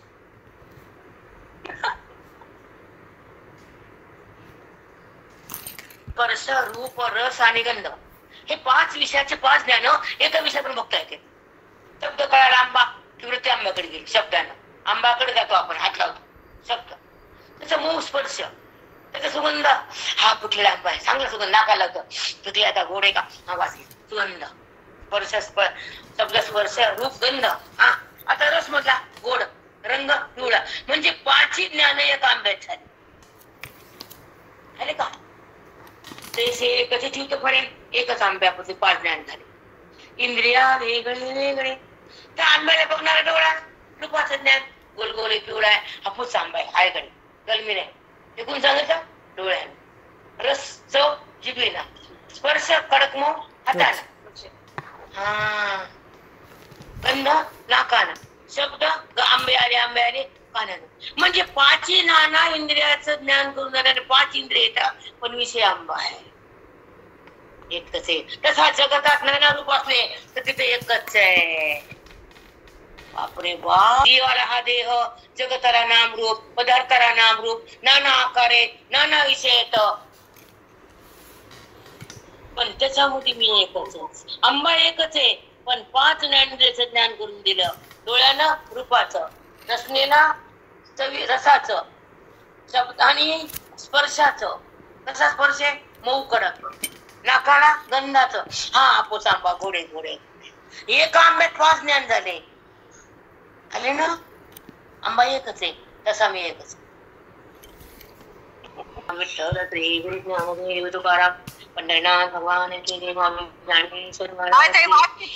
स्पर्श रूप रस आणि गंध हे 5 विषयाचे 5 ज्ञान एका विषयाकडून बघता येते. शब्द कळाला आंबा की वृत्ती आंब्याकडे गेली, शब्दानं आंबाकडे जातो आपण, हात लावतो शब्द. त्याचा मूळ स्पर्श, त्याचा सुगंध, हा पिकलेला आंबा आहे, चांगला सुगंध नाकाला लागतो. पिकले आता गोड आहे का? हा वासी सुगंध. स्पर्श शब्द स्पर्श रूप गंध. आता रस मधला गोड, रंग पिवळा, म्हणजे 5 ज्ञान एका आंब्यात झाले का? ते कसे ठेवतो फळे, एकच आंब्यापासून 5 ज्ञान झाले. इंद्रिया वेगळे वेगळे, त्या आंब्याला बघणारा डोळा रूपाचं ज्ञान, गोलगोल पिवळा आहे, हापूस आंबा आहे, हायकडे गलमी नाही, ते कोण सांगायचं? डोळ्याने. रस चव जिभेला, स्पर्श कडक मऊ हाताला, गंध नाकाना, शब्द आंबे आले कानानं. म्हणजे 5 नाना इंद्रियाचं ज्ञान करून जाणारे 5 इंद्रिय येतात, पण विषय आंबा आहे, एकच आहे. तसा जगतात नाना रूप असले तर तिथे एकच आहे. बापरे बाप, जीवाला हा देह, जगताला नाम रूप, पदार्थाला नाम रूप, नाना आकारे, नाना विषय येत, पण त्याच्यामध्ये मी एकच आहे. आंबा एकच आहे, पण 5 ज्ञानेंद्रियाचं ज्ञान करून दिलं. डोळ्यानं रूपाचं, रसनेला रसाचं, शब्दाने स्पर्शाचं. कसा स्पर्श आहे? मऊ कडक, नाकाला गंधाचं, हा हापूस आंबा गोडे गोडे. एका आंब्यात 5 ज्ञान झाले ना. आंबा एकच आहे, तसा मी एकच. विठ्ठल श्री गुरु ज्ञानदेव तुकाराम पंढरीनाथ भगवान की जय.